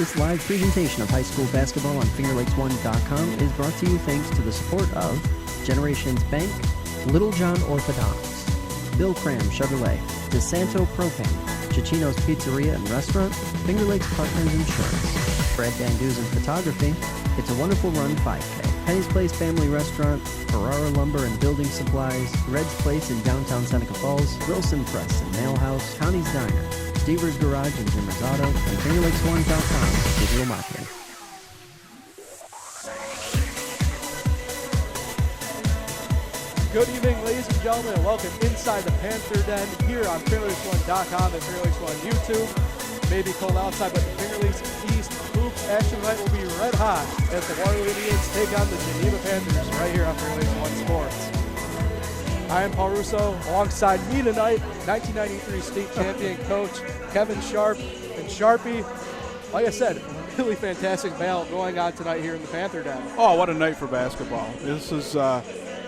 This live presentation of high school basketball on FingerLakes1.com is brought to you thanks to the support of Generations Bank, Little John Orthodontics, Bill Cram Chevrolet, DeSanto Propane, Cicino's Pizzeria and Restaurant, Finger Lakes Partners Insurance, Brad Van Dusen Photography, It's a Wonderful Run 5K, Penny's Place Family Restaurant, Ferrara Lumber and Building Supplies, Red's Place in downtown Seneca Falls, Wilson Press and Nail House, Connie's Diner, Stever's Garage and Zimmer's Auto, and FingerLakes1.com digital marketing. Good evening, ladies and gentlemen, and welcome inside the Panther Den here on FingerLakes1.com and FingerLakes1 YouTube. It may be cold outside, but the Finger Lakes East hoop action tonight will be red hot as the Waterloo Indians take on the Geneva Panthers right here on FingerLakes1 Sports. I am Paul Russo. Alongside me tonight, 1993 state champion coach Kevin Sharp. And Sharpie, like I said, really fantastic battle going on tonight here in the Panther Den. Oh, what a night for basketball. This is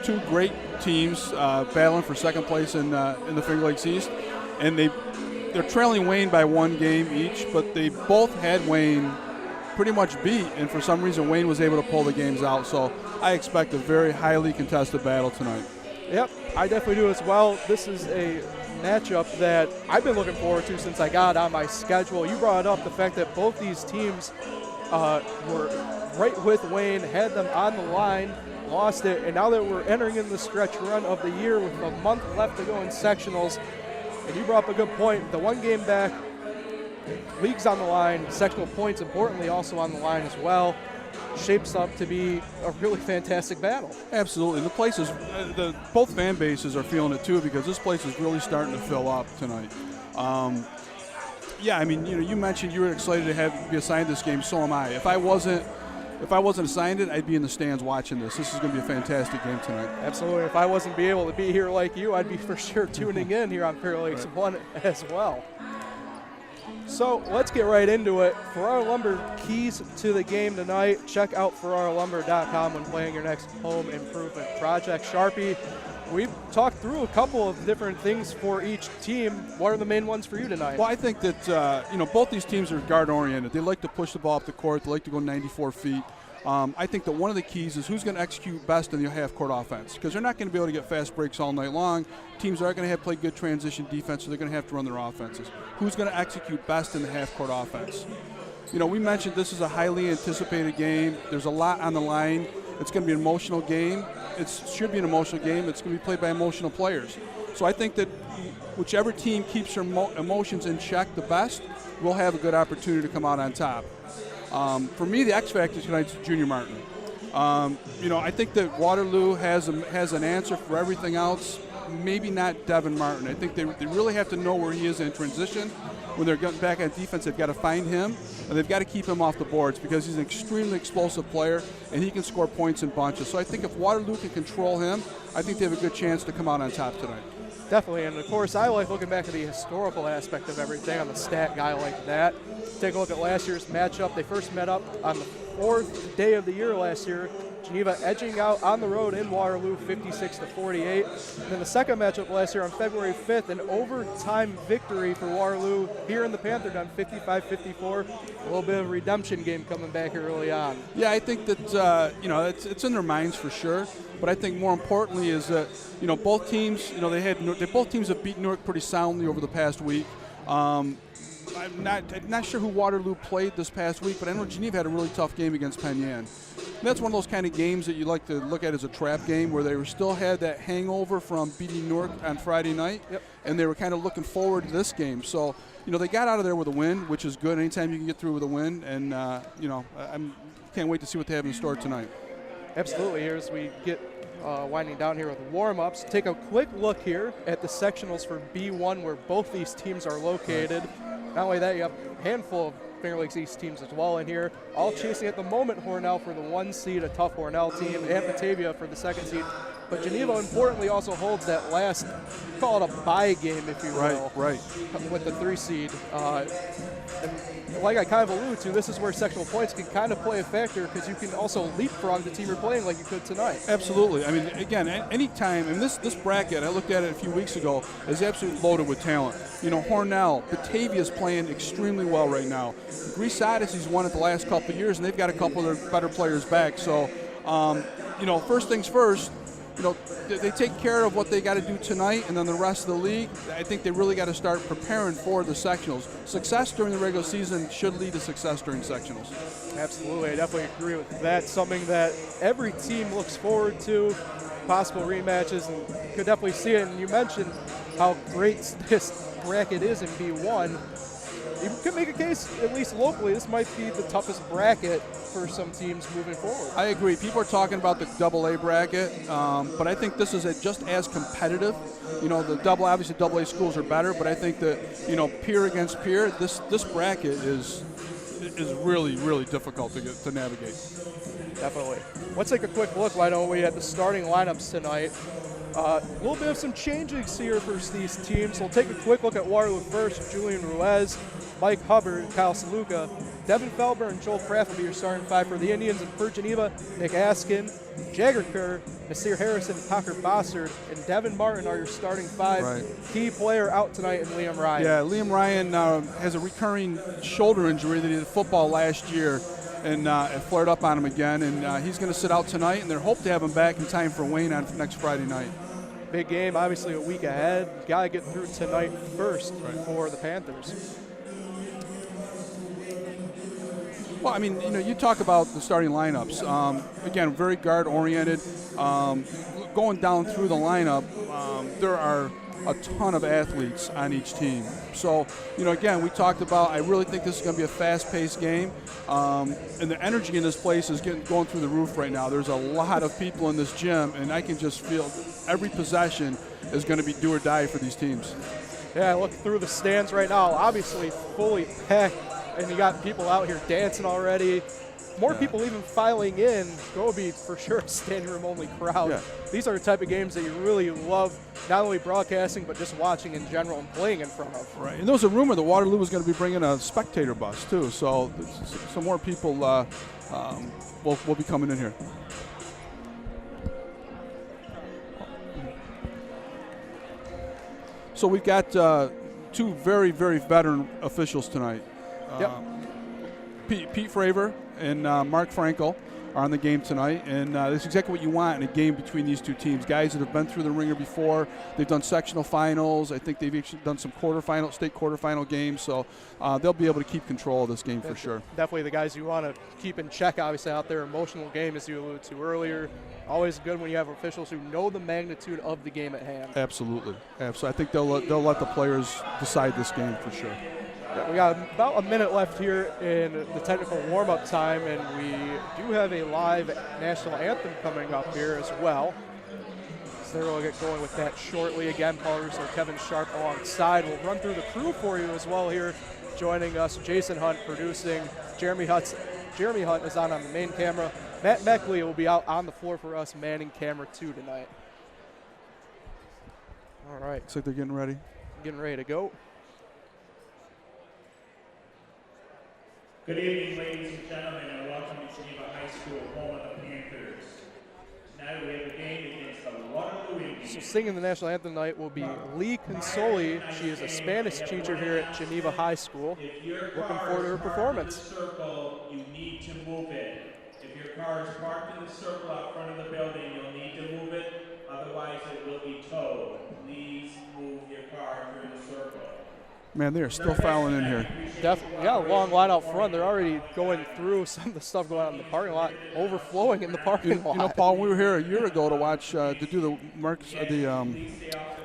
two great teams battling for second place in the Finger Lakes East. And they're trailing Wayne by one game each, but they both had Wayne pretty much beat. And for some reason, Wayne was able to pull the games out. So I expect a very highly contested battle tonight. Yep, I definitely do as well. This is a matchup that I've been looking forward to since I got on my schedule. You brought up the fact that both these teams were right with Wayne, had them on the line, lost it, and now that we're entering in the stretch run of the year with a month left to go in sectionals, and you brought up a good point, the one game back, league's on the line, sectional points importantly also on the line as well. Shapes up to be a really fantastic battle. Absolutely. The place is, both fan bases are feeling it too, because this place is really starting to fill up tonight. Yeah, I mean, you mentioned you were excited to be assigned this game. So am I. If I wasn't assigned it, I'd be in the stands watching this. This is going to be a fantastic game tonight. Absolutely. If I wasn't able to be here like you, I'd be for sure tuning in here on Finger Lakes 1 as well. So let's get right into it. Ferrara Lumber keys to the game tonight. Check out FerraraLumber.com when planning your next home improvement project. Sharpie, we've talked through a couple of different things for each team. What are the main ones for you tonight? Well, I think that both these teams are guard-oriented. They like to push the ball up the court. They like to go 94 feet. I think that one of the keys is who's going to execute best in the half-court offense, because they're not going to be able to get fast breaks all night long. Teams are going to have to play good transition defense, so they're going to have to run their offenses. Who's going to execute best in the half-court offense? We mentioned this is a highly anticipated game. There's a lot on the line. It's going to be an emotional game. It should be an emotional game. It's going to be played by emotional players. So I think that whichever team keeps their emotions in check the best will have a good opportunity to come out on top. For me, the X factor tonight is Junior Martin. I think that Waterloo has an answer for everything else. Maybe not Devin Martin. I think they really have to know where he is in transition. When they're getting back on defense, they've got to find him, and they've got to keep him off the boards, because he's an extremely explosive player, and he can score points in bunches. So I think if Waterloo can control him, I think they have a good chance to come out on top tonight. Definitely, and of course, I like looking back at the historical aspect of everything. I'm a stat guy like that. Take a look at last year's matchup. They first met up on the fourth day of the year last year. Geneva edging out on the road in Waterloo, 56-48. And then the second matchup last year on February 5th, an overtime victory for Waterloo here in the Panther Den, 55-54. A little bit of a redemption game coming back early on. Yeah, I think that it's in their minds for sure. But I think more importantly is that both teams both teams have beaten Newark pretty soundly over the past week. I'm not sure who Waterloo played this past week, but I know Geneva had a really tough game against Penn Yan. And that's one of those kind of games that you like to look at as a trap game, where they still had that hangover from beating Newark on Friday night, and they were kind of looking forward to this game. So, they got out of there with a win, which is good. Anytime you can get through with a win, and I can't wait to see what they have in store tonight. Absolutely. Here as we get winding down here with warm-ups, take a quick look here at the sectionals for B1, where both these teams are located. Not only that, you have a handful of Finger Lakes East teams as well in here, all chasing at the moment Hornell for the 1 seed, a tough Hornell team, and Batavia for the 2nd seed. But Geneva, importantly, also holds that last, call it a bye game, if you will. Right. With the 3 seed. And like I kind of alluded to, this is where sectional points can kind of play a factor because you can also leapfrog the team you're playing like you could tonight. Absolutely. I mean, again, any time, and this bracket, I looked at it a few weeks ago, is absolutely loaded with talent. You know, Hornell, Batavia's playing extremely well right now. Greece Odyssey's won it the last couple of years, and they've got a couple of their better players back. So, you know, first things first, you know, they take care of what they got to do tonight, and then the rest of the league, I think they really got to start preparing for the sectionals. Success during the regular season should lead to success during sectionals. Absolutely, I definitely agree with that. Something that every team looks forward to, possible rematches, and you could definitely see it. And you mentioned how great this bracket is in B1. You could make a case, at least locally, this might be the toughest bracket for some teams moving forward. I agree. People are talking about the AA bracket, but I think this is just as competitive. You know, obviously AA schools are better, but I think that, you know, peer against peer, this bracket is really, really difficult to navigate. Definitely. Let's take a quick look. I know we had the starting lineups tonight. A little bit of some changes here for these teams. We'll take a quick look at Waterloo first. Julian Ruiz, Mike Hubbard, Kyle Saluka, Devin Felber, and Joel Kraft will be your starting 5 for the Indians. And for Geneva, Nick Askin, Jagger Kerr, Nasir Harrison, Tucker Bossard, and Devin Martin are your starting 5. Right. Key player out tonight in Liam Ryan. Yeah, Liam Ryan has a recurring shoulder injury that he did football last year, and it flared up on him again. And he's going to sit out tonight, and they're hoping to have him back in time for Wayne on next Friday night. Big game, obviously a week ahead. Got to get through tonight first for the Panthers. Well, I mean, you know, you talk about the starting lineups. Again, very guard-oriented. Going down through the lineup, there are a ton of athletes on each team. So, you know, again, we talked about, I really think this is going to be a fast-paced game. And the energy in this place is going through the roof right now. There's a lot of people in this gym, and I can just feel every possession is going to be do or die for these teams. Yeah, I look through the stands right now, obviously fully packed, and you got people out here dancing already. More people even filing in. Go be for sure a standing room only crowd. Yeah. These are the type of games that you really love, not only broadcasting, but just watching in general and playing in front of. Right, and there was a rumor that Waterloo was going to be bringing a spectator bus too, so some more people will be coming in here. So we've got 2 very, very veteran officials tonight. Yep. Pete Fravor and Mark Frankel are on the game tonight, and that's exactly what you want in a game between these 2 teams. Guys that have been through the ringer before. They've done sectional finals. I think they've actually done some state quarterfinal games, so they'll be able to keep control of this game for sure. Definitely the guys you want to keep in check, obviously, out there. Emotional game, as you alluded to earlier. Always good when you have officials who know the magnitude of the game at hand. Absolutely. I think they'll let the players decide this game for sure. Yeah, we got about a minute left here in the technical warm-up time, and we do have a live national anthem coming up here as well. So we'll get going with that shortly. Again, Paul Russo, Kevin Sharp alongside. We'll run through the crew for you as well here. Joining us, Jason Hunt producing. Jeremy Hunt is on the main camera. Matt Meckley will be out on the floor for us, manning camera 2 tonight. All right. Looks like they're getting ready. Getting ready to go. Good evening, ladies and gentlemen, and welcome to Geneva High School, home of the Panthers. Tonight we have a game against the Waterloo Indians. So singing the national anthem tonight will be Lee Consoli. She is a Spanish teacher here at Geneva High School. Looking forward to her performance. If your car is parked in the circle, you need to move it. If your car is parked in the circle out front of the building, you'll need to move it, otherwise it will be towed. Please move your car through the circle. Man, they are still fouling in here. Definitely, yeah, long line out front. They're already going through some of the stuff going on in the parking lot, overflowing in the parking lot. You know, Paul, we were here a year ago to watch to do the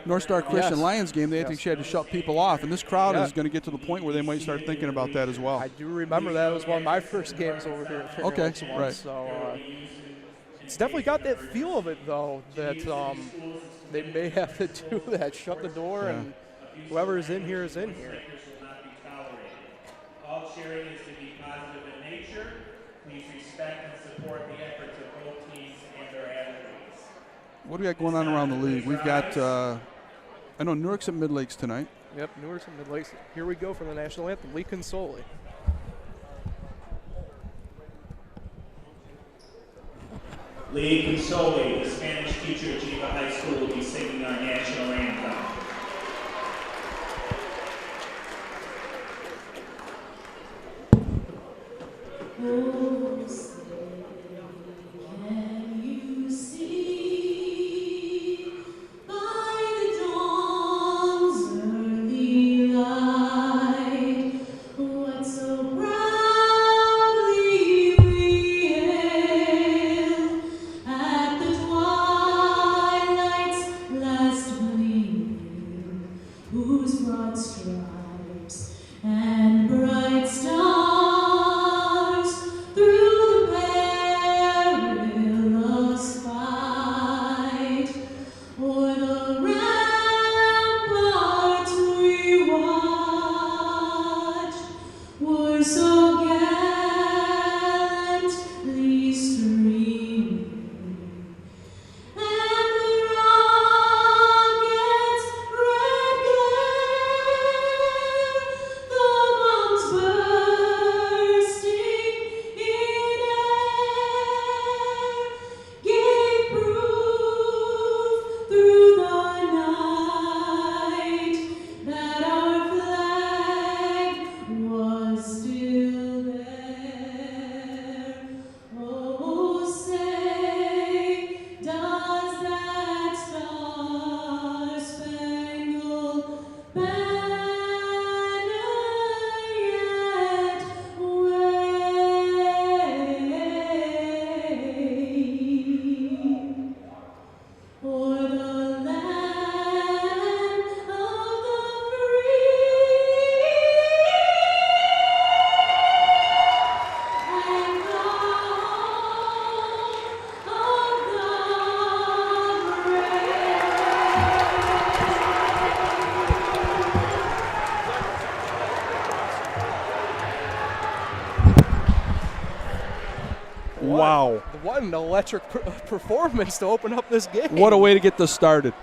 North Star Christian Lions game. They actually had to shut people off, and this crowd is going to get to the point where they might start thinking about that as well. I do remember that. It was one of my first games over here at Finger Lakes once. Right. So it's definitely got that feel of it, though, that they may have to do that, shut the door, and whoever is in here is in here. All cheering is to be positive in nature. Please respect and support the efforts of both teams and their athletes. what do we got going on around the league? We've got, I know Newark's at Mid Lakes tonight. Yep, Newark's and Mid Lakes. Here we go for the national anthem, Lee Consoli. Lee Consoli, the Spanish teacher at Geneva High School, will be singing our national anthem. Oh, say, can you see by the dawn's early light what so proudly we hailed at the twilight's last gleaming, whose broad stripes and bright stars through the perilous fight o'er the ramparts we watched were so gallantly streaming, and the rocket's red glare, the bombs bursting in air, gave proof through the night that our flag was still there. Oh, say, does that star-spangled banner yet wave o'er the land of the free and home of the Wow. What an electric performance to open up this game. What a way to get this started.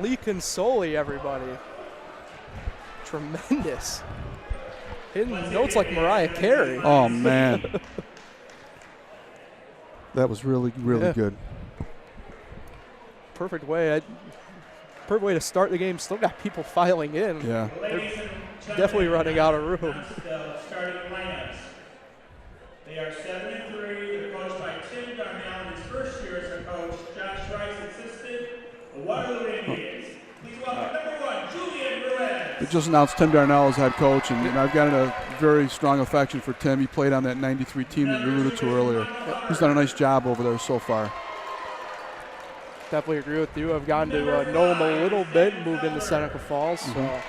Lee Consoli, everybody. Tremendous. Hitting notes like Mariah Carey. Oh, man. That was really, really Yeah. good. Perfect way. Perfect way to start the game. Still got people filing in. Yeah. Ladies and gentlemen, Definitely running out of room. the starting lineups. They are 7-3. They're coached by Tim Darnell in his first year as a coach. Josh Rice assisted. The Waterloo Indians. Please welcome number 1, Julian Ruiz. They just announced Tim Darnell as head coach, and I've got a very strong affection for Tim. He played on that 93 team that you alluded to earlier. He's done a nice job over there so far. Definitely agree with you. I've gotten to know him a little bit, moved into Seneca Falls. So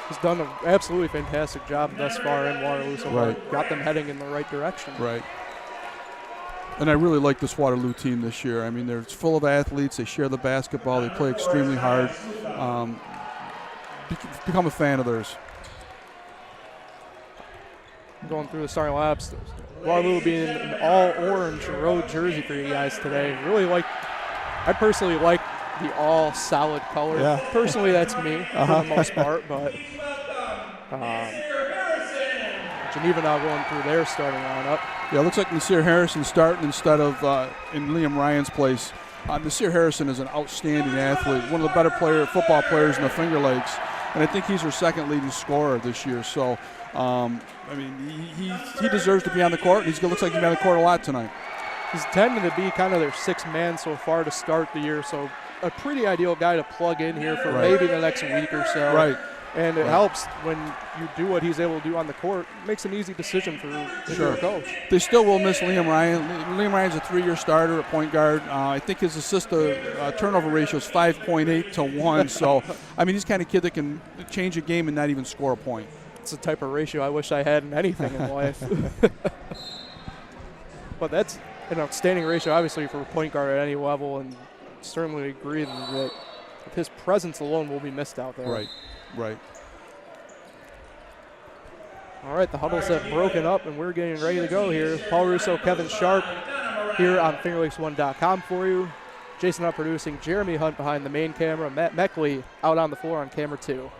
he's done an absolutely fantastic job thus far in Waterloo. So Right. got them heading in the right direction. Right. And I really like this Waterloo team this year. I mean, they're full of athletes. They share the basketball. They play extremely hard. Become a fan of theirs. Going through the starting laps, Waterloo being an all-orange road jersey for you guys today. Really like, I personally like the all-solid color. Yeah. Personally, that's me for the most part, but Geneva now going through their starting lineup. Yeah, it looks like Nasir Harrison starting instead of in Liam Ryan's place. Nasir Harrison is an outstanding athlete, one of the better football players in the Finger Lakes, and I think he's our second leading scorer this year. So, I mean, he deserves to be on the court, and he looks like he's been on the court a lot tonight. He's tended to be kind of their sixth man so far to start the year, so a pretty ideal guy to plug in here for maybe the next week or so. Right. And it helps when you do what he's able to do on the court. It makes an easy decision for your coach. They still will miss Liam Ryan. Liam Ryan's a 3-year starter at point guard. I think his assist to turnover ratio is 5.8 to 1. So, I mean, he's the kind of kid that can change a game and not even score a point. It's the type of ratio I wish I had in anything in life. But that's an outstanding ratio, obviously, for a point guard at any level, and certainly agree that his presence alone will be missed out there. Right. Right. All right, the huddles have broken up, and we're getting ready to go here. Paul Russo, Kevin Sharp here on FingerLakes1.com for you. Jason Hunt producing, Jeremy Hunt behind the main camera, Matt Meckley out on the floor on camera 2.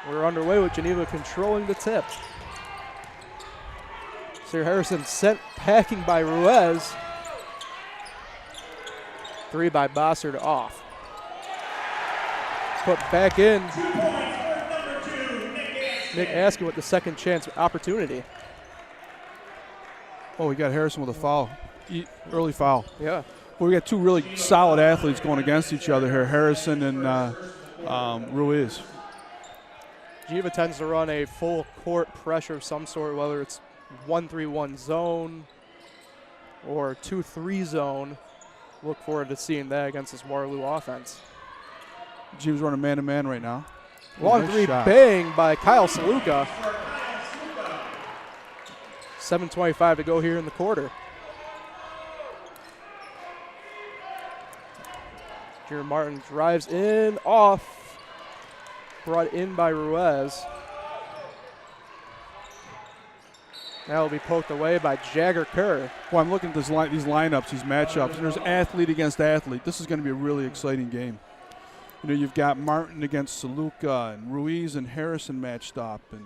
We're underway with Geneva controlling the tip. Sir Harrison sent packing by Ruiz. 3 by Bossard off. Put back in. Nick Askin with the second chance opportunity. Oh, we got Harrison with a foul. Early foul. Yeah. Well, we got 2 really solid athletes going against each other here, Harrison and Ruiz. Geneva tends to run a full court pressure of some sort, whether it's 1-3-1 zone or 2-3 zone. Look forward to seeing that against this Waterloo offense. Geneva's running man-to-man right now. Long Nice three shot. bang by Kyle Saluka. 7:25 to go here in the quarter. Junior Martin drives in, off. Brought in by Ruiz. That will be poked away by Jagger Kerr. Well, I'm looking at these lineups, these matchups, and there's athlete against athlete. This is going to be a really exciting game. You know, you've got Martin against Saluka and Ruiz and Harrison matched up, and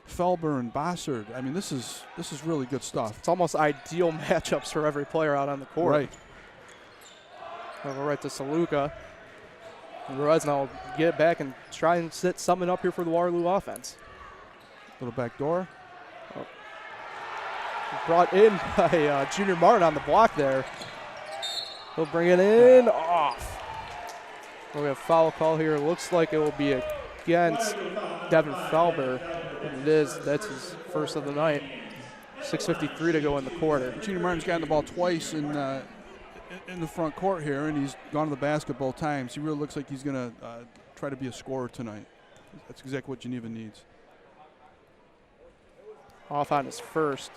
Felber and Bossard. I mean, this is really good stuff. It's almost ideal matchups for every player out on the court. Right. We'll go right to Saluka. Ruiz now get it back and try and set something up here for the Waterloo offense. Little back door. Brought in by Junior Martin on the block there. He'll bring it in, off. We have a foul call here. Looks like it will be against Devin Felber. And it is. That's his first of the night. 6:53 to go in the quarter. Junior Martin's gotten the ball twice in the front court here, and he's gone to the basket both times. He really looks like he's going to try to be a scorer tonight. That's exactly what Geneva needs. Off on his first.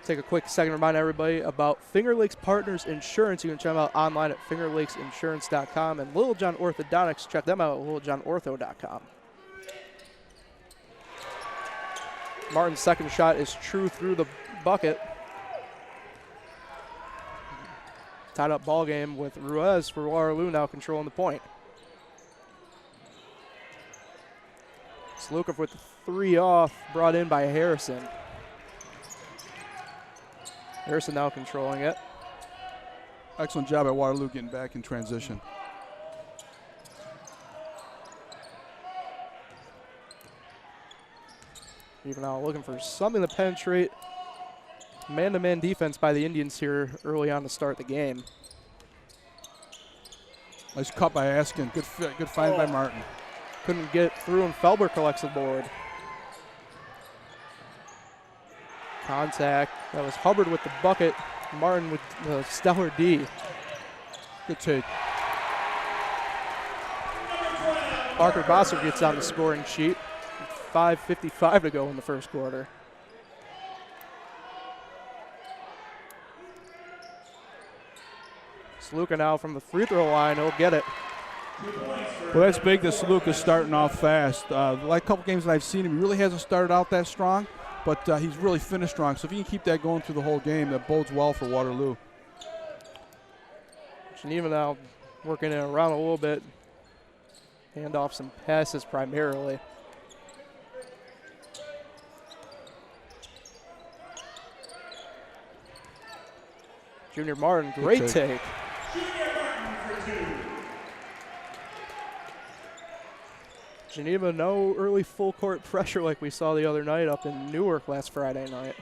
Take a quick second to remind everybody about Finger Lakes Partners Insurance. You can check them out online at fingerlakesinsurance.com, and Little John Orthodontics, check them out at littlejohnortho.com. Martin's second shot is true through the bucket. Tied up ball game with Ruiz for Waterloo now controlling the point. Slukov with the 3 off, brought in by Harrison. Harrison now controlling it. Excellent job at Waterloo getting back in transition. Even now looking for something to penetrate. Man-to-man defense by the Indians here early on to start the game. Nice cut by Askin. Good find by Martin. Couldn't get through, and Felber collects the board. Contact. That was Hubbard with the bucket. Martin with the stellar D. Good take. Parker Bossard gets on the scoring sheet. 5:55 to go in the first quarter. Saluka now from the free throw line. He'll get it. Well, that's big that Saluka's starting off fast. Like a couple games that I've seen him, he really hasn't started out that strong, but he's really finished strong. So if he can keep that going through the whole game, that bodes well for Waterloo. Geneva now working it around a little bit. Hand off some passes primarily. Junior Martin, great take. Geneva, no early full court pressure like we saw the other night up in Newark last Friday night.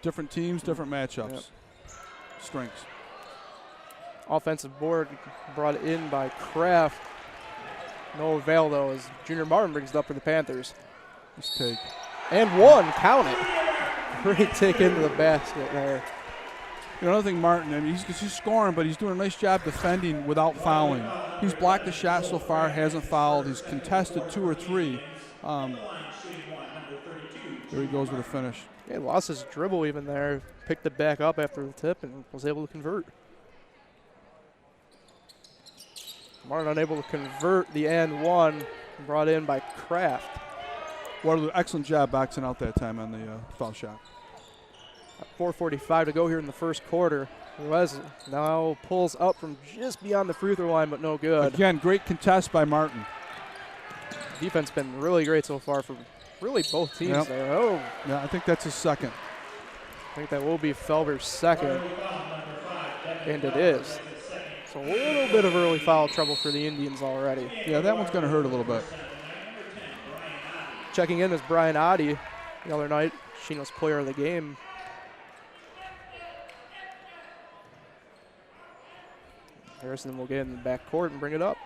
Different teams, different matchups. Yep. Strengths. Offensive board brought in by Kraft. No avail though as Junior Martin brings it up for the Panthers. Nice take. And one, count it. Great take into the basket there. You know, another thing, Martin, I mean, he's scoring, but he's doing a nice job defending without fouling. He's blocked the shot so far, hasn't fouled. He's contested 2 or 3. There he goes with a finish. He lost his dribble even there. Picked it back up after the tip and was able to convert. Martin unable to convert the and one brought in by Kraft. Waterloo, excellent job boxing out that time on the foul shot. 4:45 to go here in the first quarter. Ruiz now pulls up from just beyond the free throw line, but no good. Again, great contest by Martin. Defense been really great so far for really both teams Yep. there. Oh, Yeah, I think that's his second. I think that will be Felber's second, and it is. So a little bit of early foul trouble for the Indians already. Yeah, that one's going to hurt a little bit. Checking in is Brian Oddie the other night, Chino's player of the game. Harrison will get in the back court and bring it up.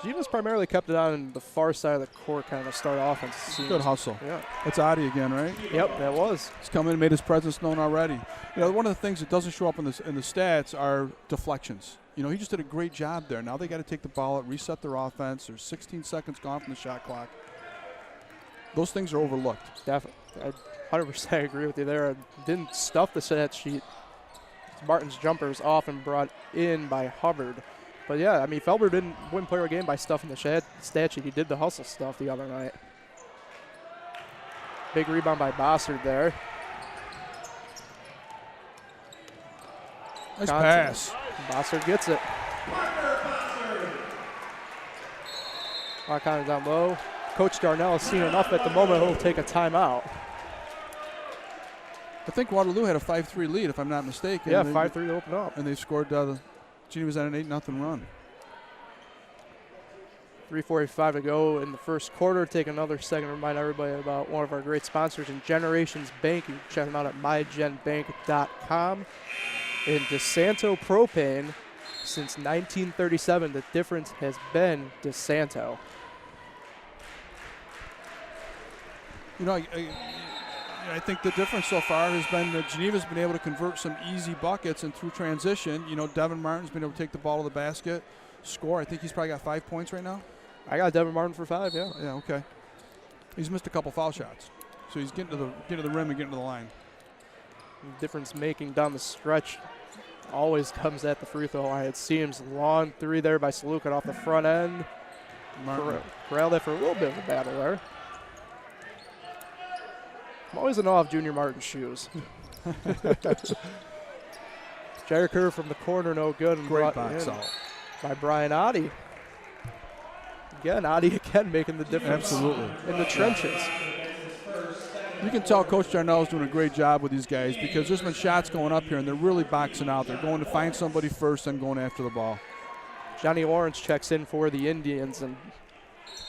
Geneva's primarily kept it on the far side of the court, kind of start offense. Good hustle. Yeah. That's Adi again, right? Yep, that was. He's come in and made his presence known already. You know, one of the things that doesn't show up in the stats are deflections. You know, he just did a great job there. Now they got to take the ball out, reset their offense. There's 16 seconds gone from the shot clock. Those things are overlooked. Definitely. I 100% agree with you there. I didn't stuff the stat sheet. Martin's jumper is off and brought in by Hubbard. But yeah, I mean, Felber didn't win player of the game by stuffing the stat sheet. He did the hustle stuff the other night. Big rebound by Bossard there. Nice pass. Bossard gets it. Clock kind of down low. Coach Darnell has seen enough at the moment. He'll take a timeout. I think Waterloo had a 5-3 lead, if I'm not mistaken. Yeah, 5-3 to open up. And they scored, Geneva's at an 8-0 run. 3:45 to go in the first quarter. Take another second to remind everybody about one of our great sponsors in Generations Bank. You can check them out at mygenbank.com. In DeSanto Propane, since 1937, the difference has been DeSanto. You know, I think the difference so far has been that Geneva's been able to convert some easy buckets, and through transition, you know, Devin Martin's been able to take the ball to the basket, score. I think he's probably got 5 points right now. I got Devin Martin for 5, yeah. Yeah, okay. He's missed a couple foul shots, so he's getting to the rim and getting to the line. Difference making down the stretch always comes at the free throw line. It seems long three there by Salukin off the front end. Martin. Corralled that for a little bit of a battle there. I'm always in awe of Junior Martin's shoes. Gyre curve from the corner, no good. And Great brought box in out. by Brian Oddie. Again, Oddie again making the difference. Absolutely. In the trenches. You can tell Coach Darnell is doing a great job with these guys because there's been shots going up here, and they're really boxing out. They're going to find somebody first and going after the ball. Johnny Lawrence checks in for the Indians, and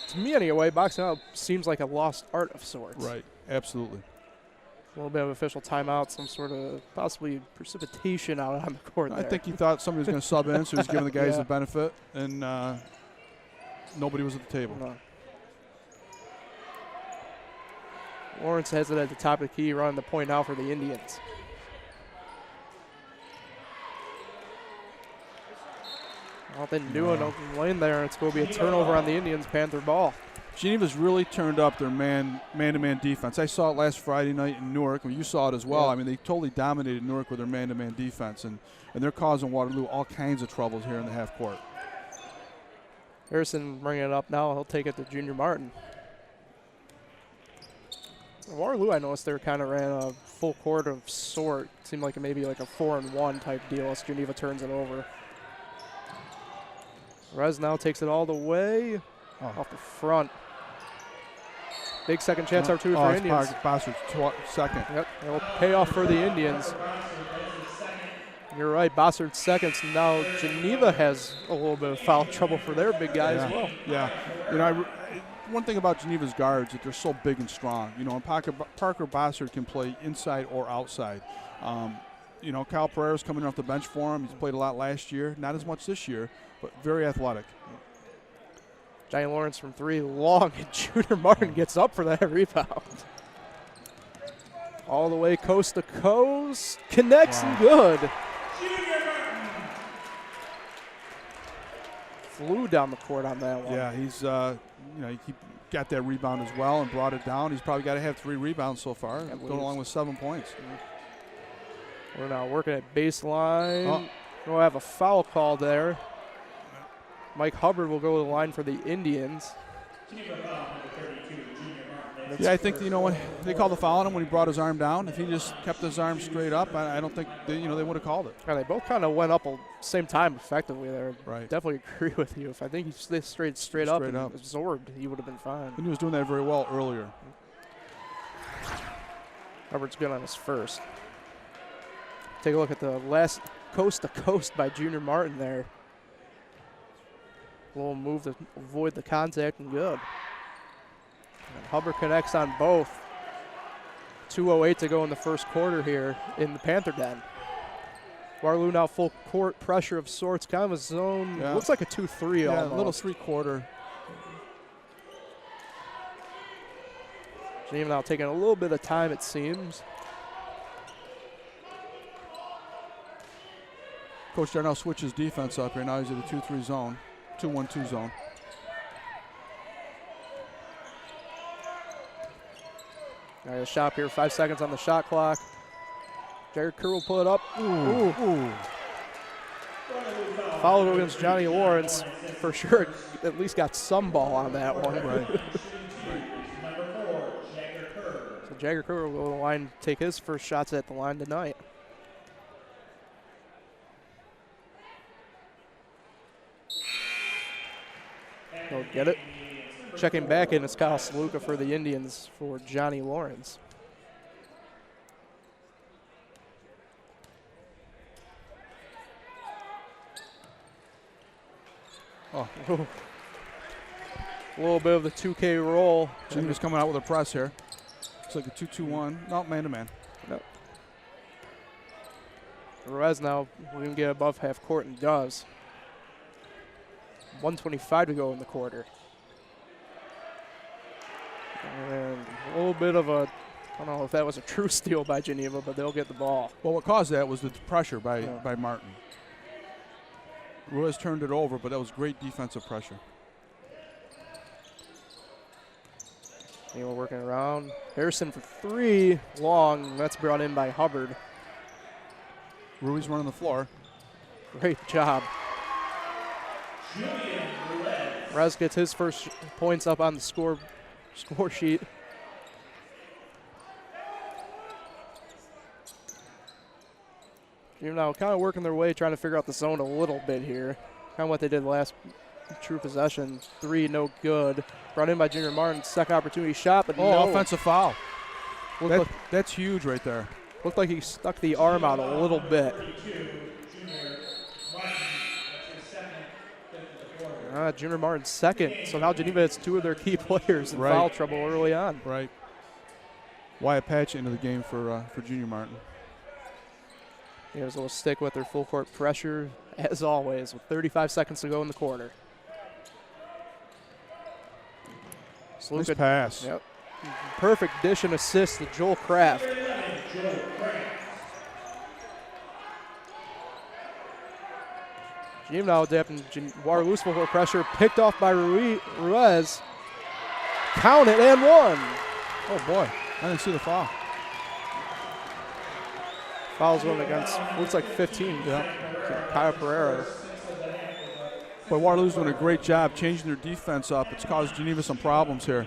to me anyway, boxing out seems like a lost art of sorts. Right, absolutely. A little bit of official timeout, some sort of possibly precipitation out on the court I there. think he thought somebody was going to sub in, so he's giving the guys Yeah. the benefit, and nobody was at the table. No. Lawrence has it at the top of the key, running the point now for the Indians. Nothing doing, open lane there, and it's going to be a turnover on the Indians, Panther ball. Geneva's really turned up their man-to-man defense. I saw it last Friday night in Newark. You saw it as well. Yeah. I mean, they totally dominated Newark with their man-to-man defense, and they're causing Waterloo all kinds of troubles here in the half court. Harrison bringing it up now. He'll take it to Junior Martin. Waterloo, I noticed they kind of ran a full court of sort. Seemed like maybe like a 4-and-1 type deal as Geneva turns it over. Rez now takes it all the way off the front. Big second chance opportunity for Indians. Bossard's second. Yep, it will pay off for the Indians. You're right, Bossard's seconds. Now Geneva has a little bit of foul trouble for their big guy as well. Yeah, you know, one thing about Geneva's guards is that they're so big and strong. You know, and Parker Bossard can play inside or outside. You know, Kyle Pereira's coming off the bench for him. He's played a lot last year, not as much this year, but very athletic. Johnny Lawrence from three, long, and Junior Martin gets up for that rebound. All the way coast to coast, connects and good. Flew down the court on that one. Yeah, he's, you know, he got that rebound as well and brought it down. He's probably got to have 3 rebounds so far, going along with 7 points. We're now working at baseline. Oh. We'll have a foul call there. Mike Hubbard will go to the line for the Indians. Yeah, I think, you know, when they called the foul on him when he brought his arm down, if he just kept his arm straight up, I don't think they would have called it. Yeah, they both kind of went up at the same time effectively there. Right. Definitely agree with you. If I think he stayed straight up and absorbed, he would have been fine. And he was doing that very well earlier. Hubbard's good on his first. Take a look at the last coast-to-coast by Junior Martin there. A little move to avoid the contact and good. And Hubbard connects on both. 2:08 to go in the first quarter here in the Panther Den. Waterloo now full court pressure of sorts, kind of a zone. Yeah. Looks like a 2-3 Yeah, almost. a little three-quarter. Geneva now taking a little bit of time, it seems. Coach Darnell switches defense up here. Now he's in a 2-3 zone, 2-1-2 zone. All right, a shot here, 5 seconds on the shot clock. Jared Kerr will pull it up. Ooh. Foul against Johnny Lawrence. For sure, at least got some ball on that one. Right. So Jagger Kerr will go to the line, take his first shots at the line tonight. He'll get it. Checking back in is Kyle Saluka for the Indians for Johnny Lawrence. Oh. A little bit of the 2K roll. Jimmy's coming out with a press here. It's like a 2-2-1. No, man-to-man. Yep. Ruiz now will even get above half court and does. 1:25 to go in the quarter. And a little bit of a, I don't know if that was a true steal by Geneva, but they'll get the ball. Well, what caused that was the pressure by Martin. Ruiz turned it over, but that was great defensive pressure. Geneva working around. Harrison for three, long. That's brought in by Hubbard. Ruiz running the floor. Great job. Rez gets his first points up on the score sheet. You know, kind of working their way, trying to figure out the zone a little bit here. Kind of what they did last true possession. Three, no good. Brought in by Junior Martin. Second opportunity shot, but no. Offensive foul. Looked That's huge right there. looked like he stuck the arm out a little bit. Junior Martin's second. So now Geneva has two of their key players in foul trouble early on. Right. Wyatt Patch into the game for Junior Martin. Here's will stick with their full court pressure, as always, with 35 seconds to go in the quarter. Nice pass. Yep. Perfect dish and assist to Joel Kraft. Geneva now adapting Waterloo's full court pressure, picked off by Ruiz. Count it and one. Oh boy, I didn't see the foul. Foul's going against, looks like 15. Yeah. Kyle Pereira. But Waterloo's doing a great job changing their defense up. It's caused Geneva some problems here.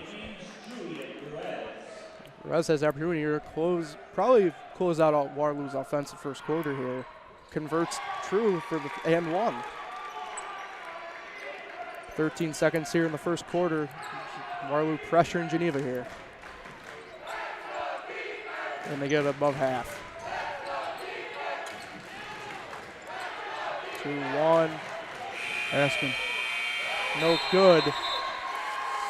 Ruiz has the opportunity here to probably close out all Waterloo's offensive first quarter here. Converts true for the and one. 13 seconds here in the first quarter. Waterloo pressuring Geneva here. And they get it above half. 2-1. Asking. No good.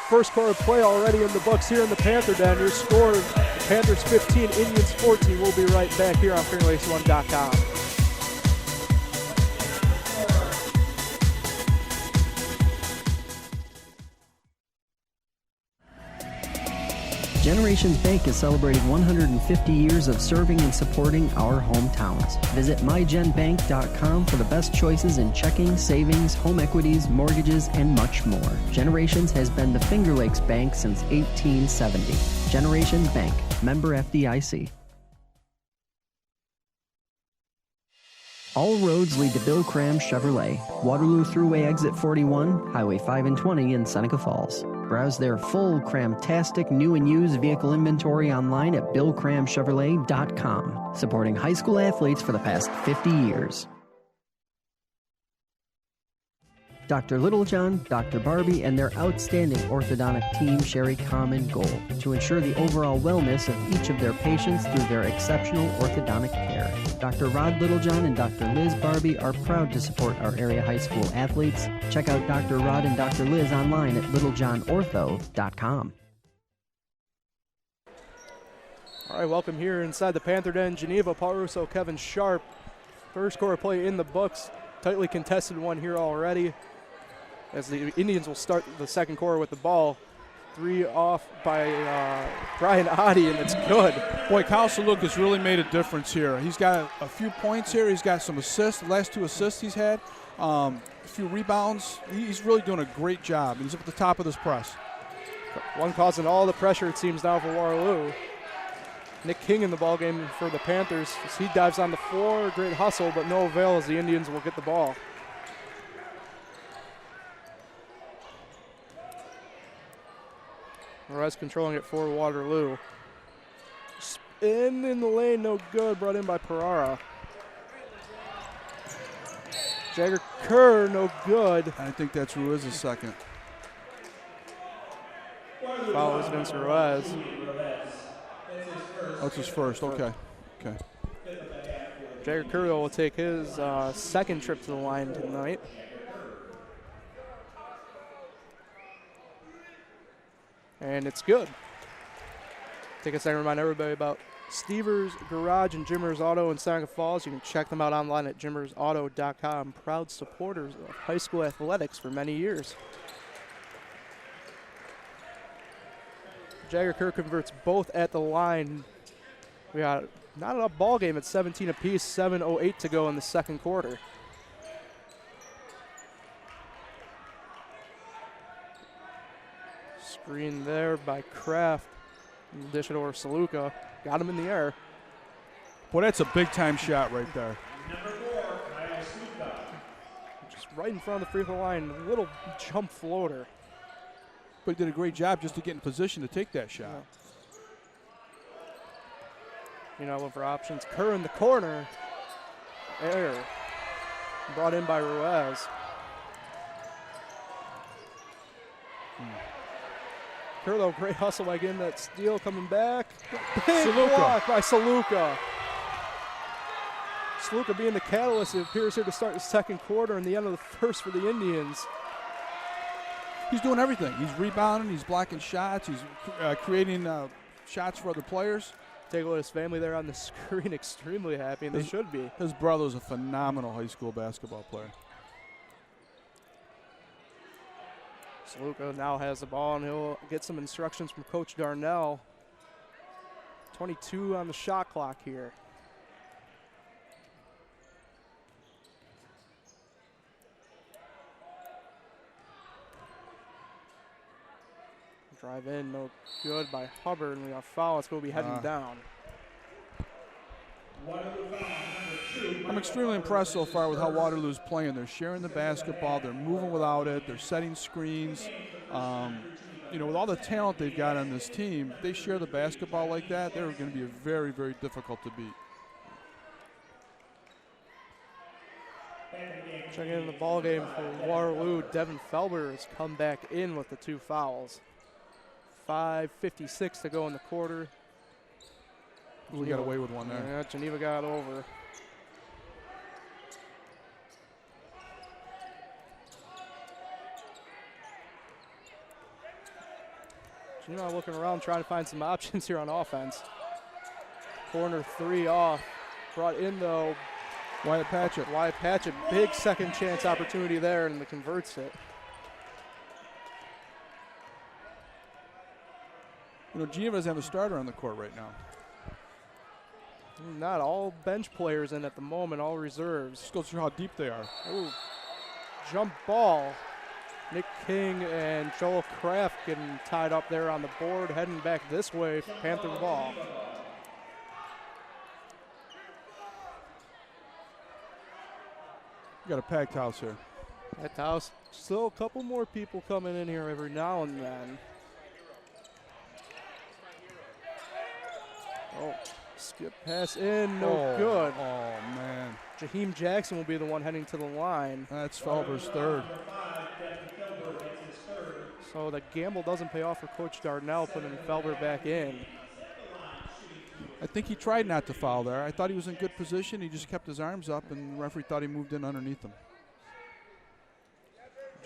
First quarter play already in the books here in the Panther Den. Your score, the Panthers 15, Indians 14. We'll be right back here on FingerLakes1.com. Generations Bank is celebrating 150 years of serving and supporting our hometowns. Visit mygenbank.com for the best choices in checking, savings, home equities, mortgages, and much more. Generations has been the Finger Lakes Bank since 1870. Generations Bank, member FDIC. All roads lead to Bill Cram Chevrolet, Waterloo Thruway Exit 41, Highway 5 and 20 in Seneca Falls. Browse their full Cramtastic new and used vehicle inventory online at BillCramChevrolet.com, supporting high school athletes for the past 50 years. Dr. Littlejohn, Dr. Barbie, and their outstanding orthodontic team share a common goal to ensure the overall wellness of each of their patients through their exceptional orthodontic care. Dr. Rod Littlejohn and Dr. Liz Barbie are proud to support our area high school athletes. Check out Dr. Rod and Dr. Liz online at littlejohnortho.com. All right, welcome here inside the Panther Den, Geneva. Paul Russo, Kevin Sharp. First quarter play in the books. Tightly contested one here already, as the Indians will start the second quarter with the ball. 3 off by Brian Oddie, and it's good. Boy, Kyle Saluk has really made a difference here. He's got a few points here. He's got some assists. The last 2 assists he's had, a few rebounds. He's really doing a great job. He's up at the top of this press. One causing all the pressure, it seems, now for Waterloo. Nick King in the ballgame for the Panthers as he dives on the floor. Great hustle, but no avail as the Indians will get the ball. Perez controlling it for Waterloo. Spin in the lane, no good. Brought in by Perara. Jagger Kerr, no good. I think that's Ruiz's second. Foul is against Ruiz. That's his first, okay. Jagger Kerr will take his second trip to the line tonight. And it's good. Take a second to remind everybody about Stevers Garage and Jimmers Auto in Seneca Falls. You can check them out online at jimmersauto.com. Proud supporters of high school athletics for many years. Jagger Kerr converts both at the line. We got not enough ball game at 17 apiece, 7:08 to go in the second quarter. Screen there by Kraft. Dish it over Saluka. Got him in the air. Boy, that's a big-time shot right there. Just right in front of the free throw line. Little jump floater. But he did a great job just to get in position to take that shot. You know, look for options. Kerr in the corner. Air. Brought in by Ruiz. Kerr, though, great hustle by getting that steal coming back. Big block by Saluka. Saluka being the catalyst, it appears here to start the second quarter and the end of the first for the Indians. He's doing everything. He's rebounding, he's blocking shots, he's creating shots for other players. Take a look at his family there on the screen, extremely happy, and they should be. His brother's a phenomenal high school basketball player. Saluka now has the ball, and he'll get some instructions from Coach Darnell. 22 on the shot clock here. Drive in, no good by Hubbard, and we got a foul. It's going to be heading down. I'm extremely impressed so far with how Waterloo's playing. They're sharing the basketball. They're moving without it. They're setting screens. You know, with all the talent they've got on this team, if they share the basketball like that, they're going to be very, very difficult to beat. Checking in the ball game for Waterloo, Devin Felber has come back in with the 2 fouls. 5:56 to go in the quarter. We got away with one there. Yeah, Geneva got over. Geneva looking around, trying to find some options here on offense. Corner 3 off. Brought in, though, Wyatt Patchett. Wyatt Patchett, big second chance opportunity there, and converts it. You know, Geneva doesn't have a starter on the court right now. Not all bench players in at the moment, all reserves. Just goes through how deep they are. Ooh, jump ball. Nick King and Joel Kraft getting tied up there on the board, heading back this way for Panther ball. We got a packed house here. That house, still a couple more people coming in here every now and then. Oh, skip pass in, no good. Oh, man. Jaheim Jackson will be the one heading to the line. That's Felber's third. So the gamble doesn't pay off for Coach Darnell, putting Felber back in. I think he tried not to foul there. I thought he was in good position. He just kept his arms up, and the referee thought he moved in underneath him.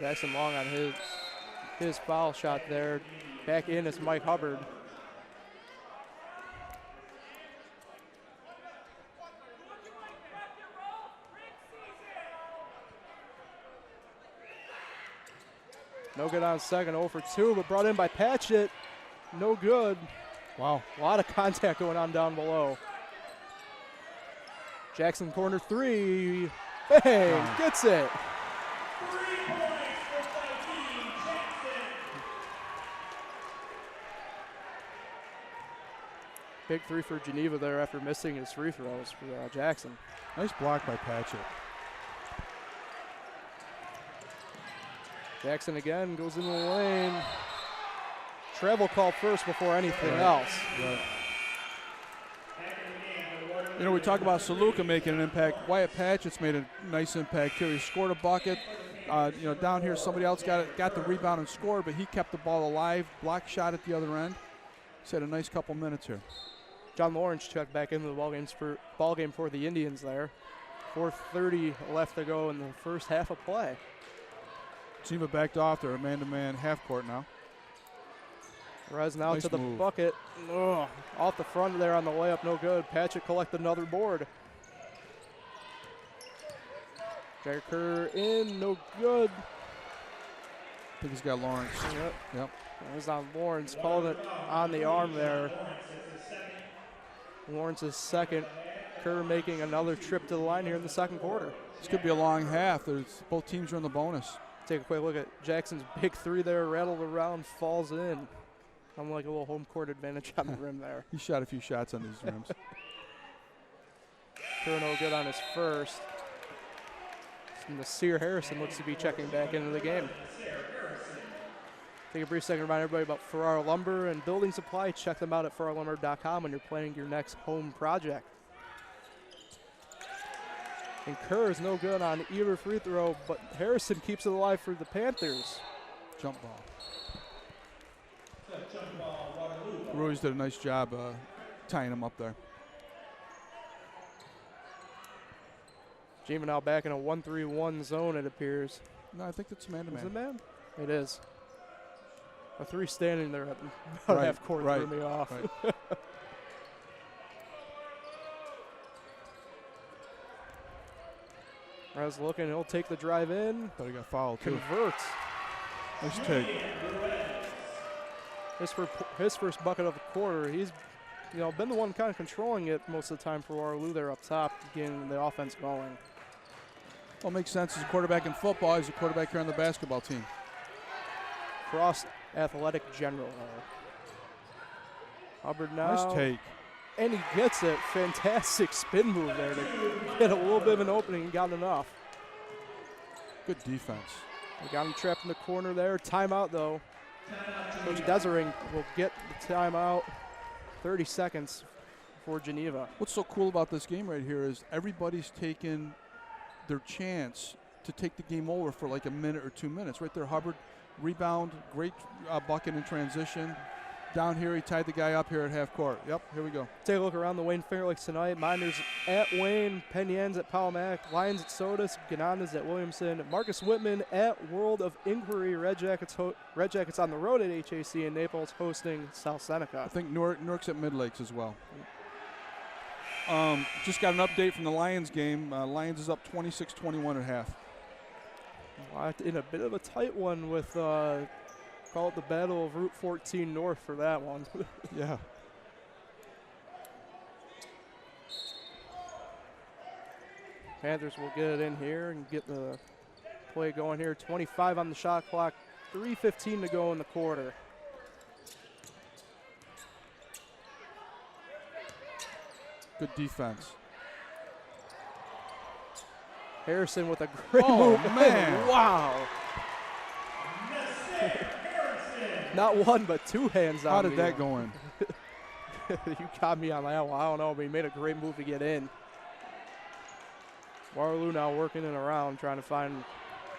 Jackson long on his foul shot there. Back in is Mike Hubbard. No good on second, 0 for 2, but brought in by Patchett. No good. Wow, a lot of contact going on down below. Jackson corner 3. Bang, gets it. 3 points for Jaheim Jackson. Big 3 for Geneva there after missing his free throws for Jackson. Nice block by Patchett. Jackson again goes in the lane. Travel call first before anything else. Right. You know, we talk about Saluka making an impact. Wyatt Patchett's made a nice impact here. He scored a bucket. You know, down here somebody else got the rebound and scored, but he kept the ball alive. Block shot at the other end. He's had a nice couple minutes here. John Lawrence checked back into the ball game for the Indians there. 4:30 left to go in the first half of play. Geneva backed off. They're a man-to-man half court now. Rez now Nice to the move. bucket. Ugh, off the front there on the layup, no good. Patchett collected another board. Jared Kerr in, no good. I think he's got Lawrence. Yep. It was on Lawrence, called it on the arm there. Lawrence's second. Kerr making another trip to the line here in the second quarter. This could be a long half. Both teams are in the bonus. Take a quick look at Jackson's big 3 there, rattled around, falls in. I'm like a little home court advantage on the rim there. He shot a few shots on these rims. Kerr no good on his first. And Nasir Harrison looks to be checking back into the game. Take a brief second to remind everybody about Farrar Lumber and Building Supply. Check them out at farrarlumber.com when you're planning your next home project. And Kerr is no good on either free throw, but Harrison keeps it alive for the Panthers. Jump ball. Ruiz did a nice job tying him up there. Geneva now back in a 1-3-1 zone, it appears. No, I think that's Is it man-to-man. man? It is. A 3 standing there at about Right, half court right, threw me off. right. Rez looking, he'll take the drive in, Thought he got fouled too. converts. Nice take. His first bucket of the quarter. He's been the one kind of controlling it most of the time for Waterloo there up top, getting the offense going. Well, makes sense. He's a quarterback in football. He's a quarterback here on the basketball team. Cross athletic general. Hubbard now. Nice take. And he gets it. Fantastic spin move there to get a little bit of an opening and got enough. Good defense. They got him trapped in the corner there. Timeout though. Coach Desering will get the timeout. 30 seconds for Geneva. What's so cool about this game right here is everybody's taken their chance to take the game over for like a minute or 2 minutes. Right there, Hubbard, rebound, great bucket in transition. Down here, he tied the guy up here at half court. Yep, here we go. Take a look around the Wayne Finger Lakes tonight. Miners at Wayne, Penyans at Palmac, Lions at Sodus, Gananas at Williamson, Marcus Whitman at World of Inquiry. Red Jackets on the road at HAC in Naples hosting South Seneca. I think Newark's at Mid Lakes as well. Just got an update from the Lions game. Lions is up 26-21 at half. In a bit of a tight one with, call it the Battle of Route 14 North for that one. Yeah. Panthers will get it in here and get the play going here. 25 on the shot clock, 3:15 to go in the quarter. Good defense. Harrison with a great Oh, move. man. Wow. Not one, but two hands on How did me. that go in? You got me on that one. I don't know, but he made a great move to get in. Waterloo now working it around, trying to find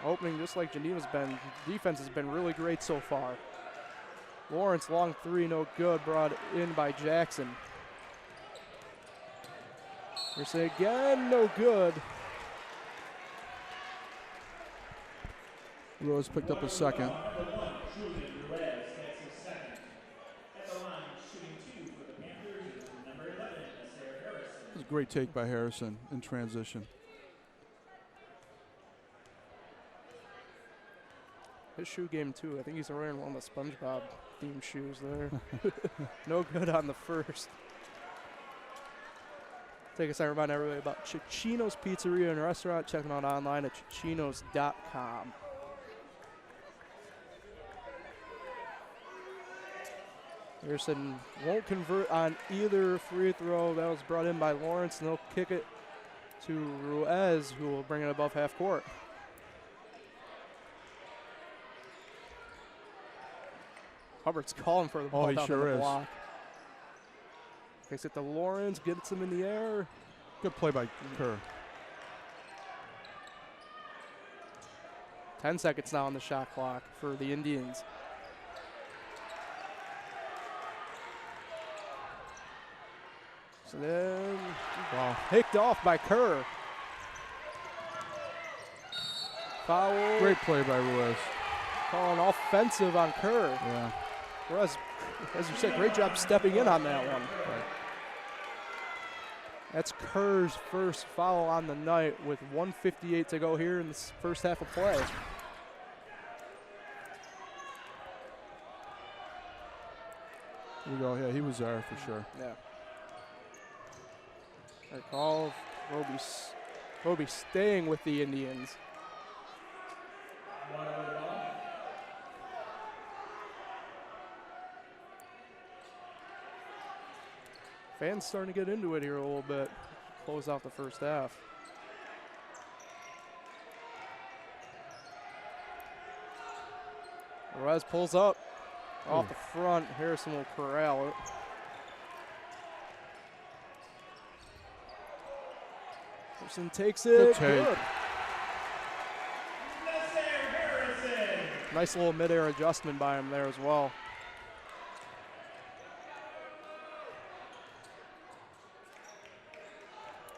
opening just like Geneva's been. Defense has been really great so far. Lawrence, long three, no good, brought in by Jackson. Here's again, no good. Rose picked up a second. This is a great take by Harrison in transition. His shoe game too. I think he's wearing one of the SpongeBob themed shoes there. No good on the first. Take a second to remind everybody about Cicino's Pizzeria and Restaurant. Check them out online at cicinos.com. Harrison won't convert on either free throw. That was brought in by Lawrence, and they'll kick it to Ruiz, who will bring it above half court. Hubbard's calling for the ball he down sure on the is. block. Takes it to Lawrence, gets him in the air. Good play by Kerr. 10 seconds now on the shot clock for the Indians. So then, Wow. picked off by Kerr. Foul. Great play by Ruiz. Calling offensive on Kerr. Yeah. Ruiz, as you said, great job stepping in on that one. Right. That's Kerr's first foul on the night with 1:58 to go here in this first half of play. Here we go. Yeah, he was there for sure. Yeah. I call Roby staying with the Indians. Fans starting to get into it here a little bit. Close out the first half. Ruiz pulls up off the front. Harrison will corral it. Harrison takes it. Good take. Good. Nice little mid-air adjustment by him there as well.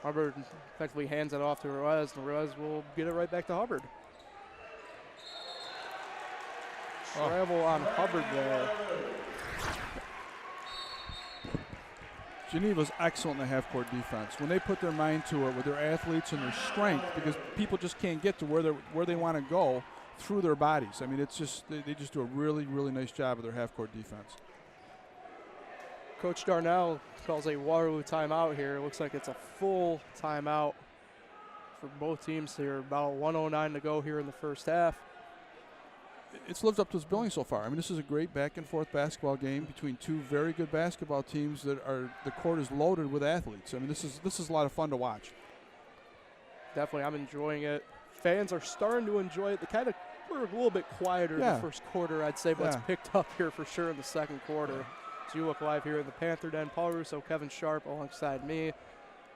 Hubbard effectively hands it off to Ruiz, and Ruiz will get it right back to Hubbard. Travel on Hubbard there. Geneva's excellent in the half-court defense. When they put their mind to it with their athletes and their strength, because people just can't get to where they want to go through their bodies. I mean, it's just they just do a really, really nice job of their half-court defense. Coach Darnell calls a Waterloo timeout here. Looks like it's a full timeout for both teams here. About 1:09 to go here in the first half. It's lived up to its billing so far. I mean, this is a great back-and-forth basketball game between two very good basketball teams that are the court is loaded with athletes. I mean, this is a lot of fun to watch. Definitely, I'm enjoying it. Fans are starting to enjoy it. They kind of were a little bit quieter in the first quarter, I'd say, but it's picked up here for sure in the second quarter. So you look live here in the Panther Den. Paul Russo, Kevin Sharp alongside me.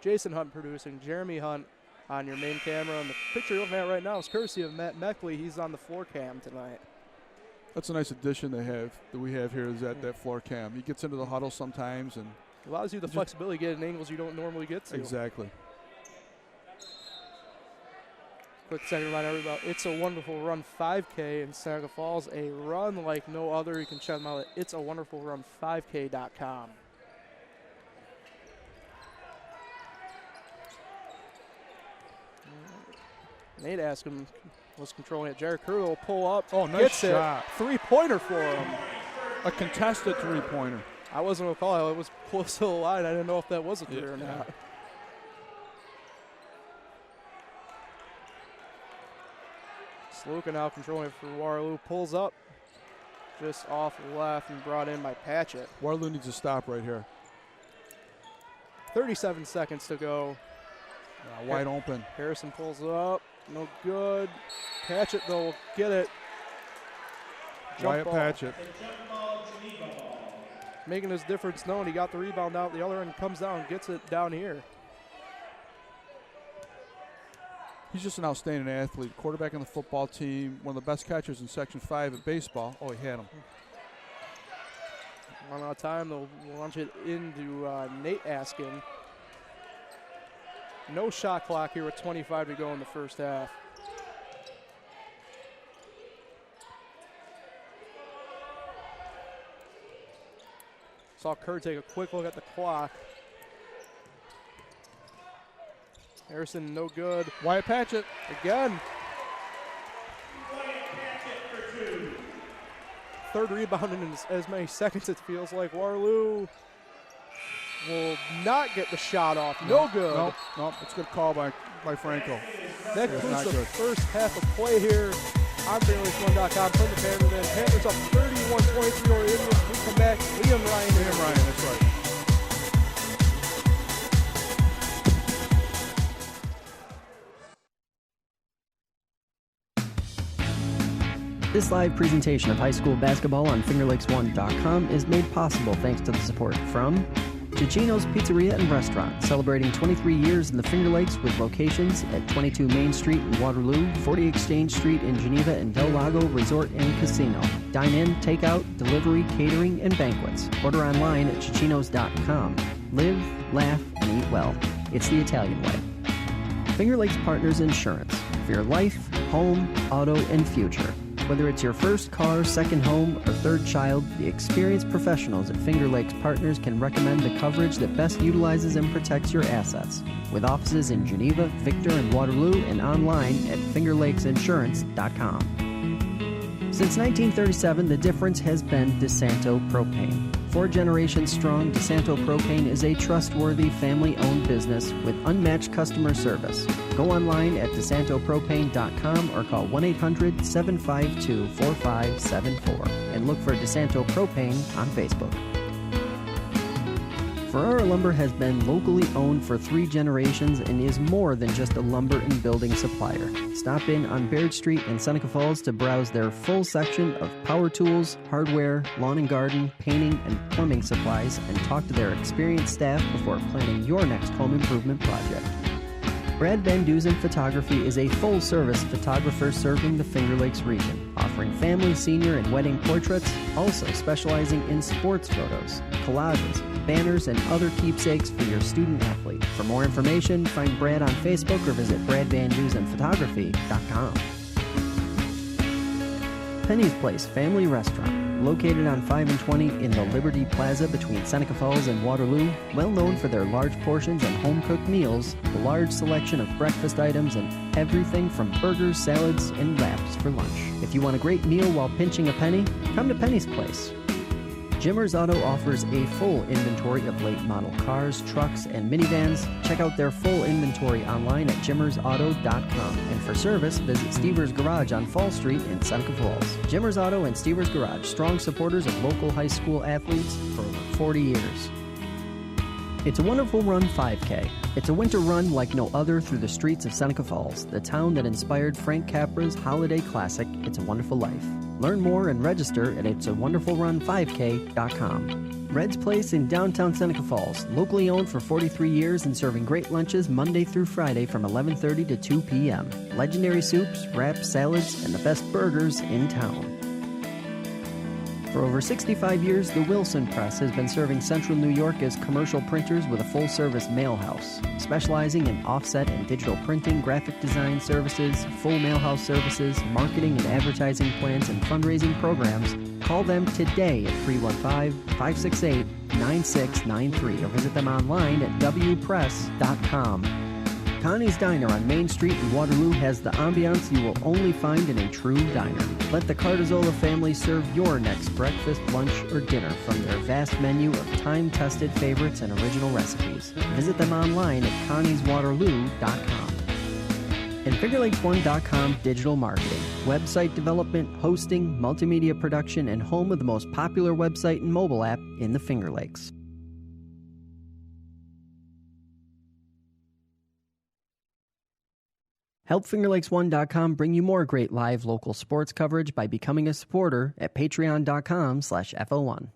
Jason Hunt producing, Jeremy Hunt on your main camera. And the picture you're looking at right now is courtesy of Matt Meckley. He's on the floor cam tonight. That's a nice addition that we have here is that floor cam. He gets into the huddle sometimes and allows you the flexibility to get in angles you don't normally get to. Exactly. Quick second reminder everybody, It's a Wonderful Run 5K in Seneca Falls, a run like no other. You can check them out at itsawonderfulrun5k.com. Nate Askham was controlling it. Jared Kerr will pull up. Oh, nice shot. Three-pointer for him. A contested three-pointer. I wasn't going to call it. It was close to the line. I didn't know if that was a three or not. Sluka now controlling it for Waterloo. Pulls up just off left and brought in by Patchett. Waterloo needs to stop right here. 37 seconds to go Wide open. Harrison pulls it up. No good. Patchett, though, will get it. Wyatt Patchett. Making his difference known. He got the rebound out the other end, comes down, gets it down here. He's just an outstanding athlete. Quarterback on the football team. One of the best catchers in Section 5 of baseball. Oh, he had him. Run out of time. They'll launch it into Nate Askin. No shot clock here with 25 to go in the first half. Saw Kerr take a quick look at the clock. Harrison, no good. Wyatt Patchett. Again. Third rebound in as many seconds, it feels like. Waterloo will not get the shot off. No good. No, it's a good call by Franco. That concludes the first half of play here on FingerLakes1.com from the Panther Den. Panthers up 31-23 over Indians. We come back. Liam Ryan, that's right. This live presentation of high school basketball on FingerLakes1.com is made possible thanks to the support from Cicino's Pizzeria and Restaurant, celebrating 23 years in the Finger Lakes with locations at 22 Main Street in Waterloo, 40 Exchange Street in Geneva, and Del Lago Resort and Casino. Dine-in, takeout, delivery, catering, and banquets. Order online at Cicinos.com. Live, laugh, and eat well. It's the Italian way. Finger Lakes Partners Insurance. For your life, home, auto, and future. Whether it's your first car, second home, or third child, the experienced professionals at Finger Lakes Partners can recommend the coverage that best utilizes and protects your assets. With offices in Geneva, Victor, and Waterloo, and online at fingerlakesinsurance.com. Since 1937, the difference has been DeSanto Propane. 4 generations strong, DeSanto Propane is a trustworthy family-owned business with unmatched customer service. Go online at DeSantoPropane.com or call 1-800-752-4574 and look for DeSanto Propane on Facebook. Ferrara Lumber has been locally owned for 3 generations and is more than just a lumber and building supplier. Stop in on Baird Street in Seneca Falls to browse their full section of power tools, hardware, lawn and garden, painting, and plumbing supplies, and talk to their experienced staff before planning your next home improvement project. Brad Van Dusen Photography is a full-service photographer serving the Finger Lakes region, offering family, senior, and wedding portraits, also specializing in sports photos, collages, banners, and other keepsakes for your student athlete. For more information, find Brad on Facebook or visit bradvandusenphotography.com. Penny's Place Family Restaurant, located on 5 and 20 in the Liberty Plaza between Seneca Falls and Waterloo, well known for their large portions and home-cooked meals, the large selection of breakfast items, and everything from burgers, salads, and wraps for lunch. If you want a great meal while pinching a penny, come to Penny's Place. Jimmer's Auto offers a full inventory of late model cars, trucks, and minivans. Check out their full inventory online at jimmersauto.com. And for service, visit Stever's Garage on Fall Street in Seneca Falls. Jimmer's Auto and Stever's Garage, strong supporters of local high school athletes for over 40 years. It's a Wonderful Run 5K. It's a winter run like no other through the streets of Seneca Falls, the town that inspired Frank Capra's holiday classic, It's a Wonderful Life. Learn more and register at itsawonderfulrun5k.com. Red's Place in downtown Seneca Falls, locally owned for 43 years and serving great lunches Monday through Friday from 11:30 to 2 p.m. Legendary soups, wraps, salads, and the best burgers in town. For over 65 years, the Wilson Press has been serving Central New York as commercial printers with a full-service mail house. Specializing in offset and digital printing, graphic design services, full mailhouse services, marketing and advertising plans, and fundraising programs, call them today at 315-568-9693 or visit them online at wpress.com. Connie's Diner on Main Street in Waterloo has the ambiance you will only find in a true diner. Let the Cardazola family serve your next breakfast, lunch, or dinner from their vast menu of time-tested favorites and original recipes. Visit them online at connieswaterloo.com. And FingerLakes1.com digital marketing, website development, hosting, multimedia production, and home of the most popular website and mobile app in the Finger Lakes. Help FingerLakes1.com bring you more great live local sports coverage by becoming a supporter at patreon.com/FL1.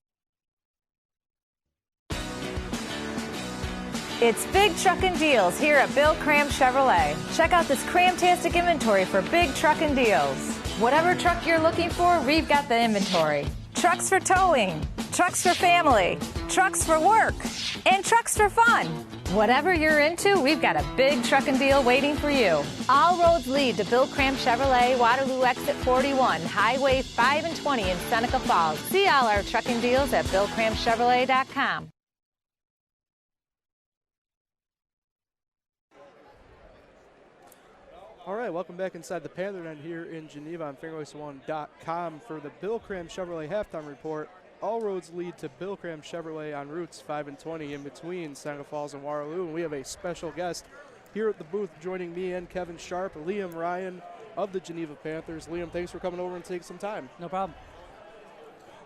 It's Big Truckin' Deals here at Bill Cram Chevrolet. Check out this cramtastic inventory for big truckin' deals. Whatever truck you're looking for, we've got the inventory. Trucks for towing, trucks for family, trucks for work, and trucks for fun. Whatever you're into, we've got a big truckin' deal waiting for you. All roads lead to Bill Cram Chevrolet, Waterloo Exit 41, Highway 5 and 20 in Seneca Falls. See all our trucking deals at BillCramChevrolet.com. All right, welcome back inside the Panther Den here in Geneva on FingerLakes1.com for the Bill Cram Chevrolet halftime report. All roads lead to Bill Cram Chevrolet on routes 5 and 20 in between Seneca Falls and Waterloo. And we have a special guest here at the booth joining me and Kevin Sharp, Liam Ryan of the Geneva Panthers. Liam, thanks for coming over and taking some time. No problem.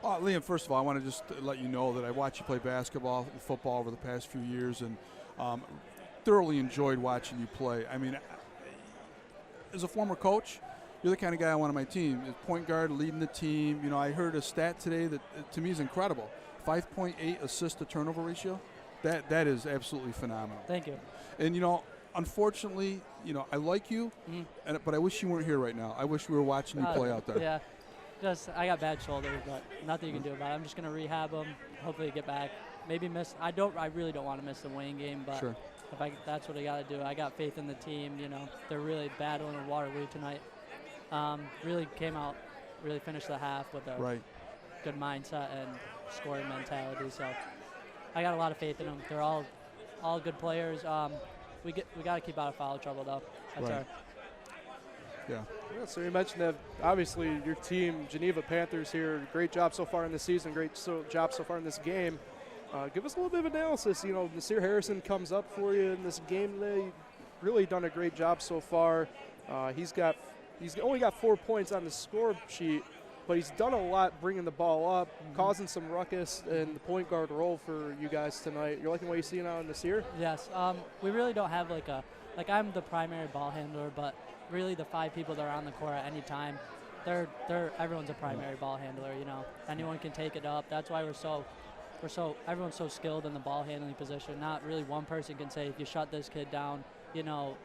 Liam, first of all, I want to just let you know that I watched you play basketball and football over the past few years and thoroughly enjoyed watching you play. I mean, as a former coach, you're the kind of guy I want on my team. As point guard, leading the team. You know, I heard a stat today that to me is incredible. 5.8 assist to turnover ratio. That is absolutely phenomenal. Thank you. And, you know, unfortunately, you know, I like you, but I wish you weren't here right now. I wish we were watching you play out there. Yeah. Just, I got bad shoulders, but nothing you can do about it. I'm just going to rehab them, hopefully get back. Maybe miss. I really don't want to miss the Wayne game, but sure. That's what I got to do. I got faith in the team. You know, they're really battling in Waterloo tonight. Really came out, really finished the half with a good mindset and scoring mentality. So I got a lot of faith in them. They're all good players. We got to keep out of foul trouble though. That's our. Yeah, so you mentioned that obviously your team, Geneva Panthers here, great job so far in the season, job so far in this game. Give us a little bit of analysis. You know, Nasir Harrison comes up for you in this game today. Really done a great job so far. He's only got 4 points on the score sheet, but he's done a lot bringing the ball up, causing some ruckus in the point guard role for you guys tonight. You're liking what you see now in Nasir? Yes. We really don't have I'm the primary ball handler, but really the 5 people that are on the court at any time, everyone's a primary ball handler. You know, anyone can take it up. That's why everyone's so skilled in the ball handling position. Not really one person can say, if you shut this kid down, you know,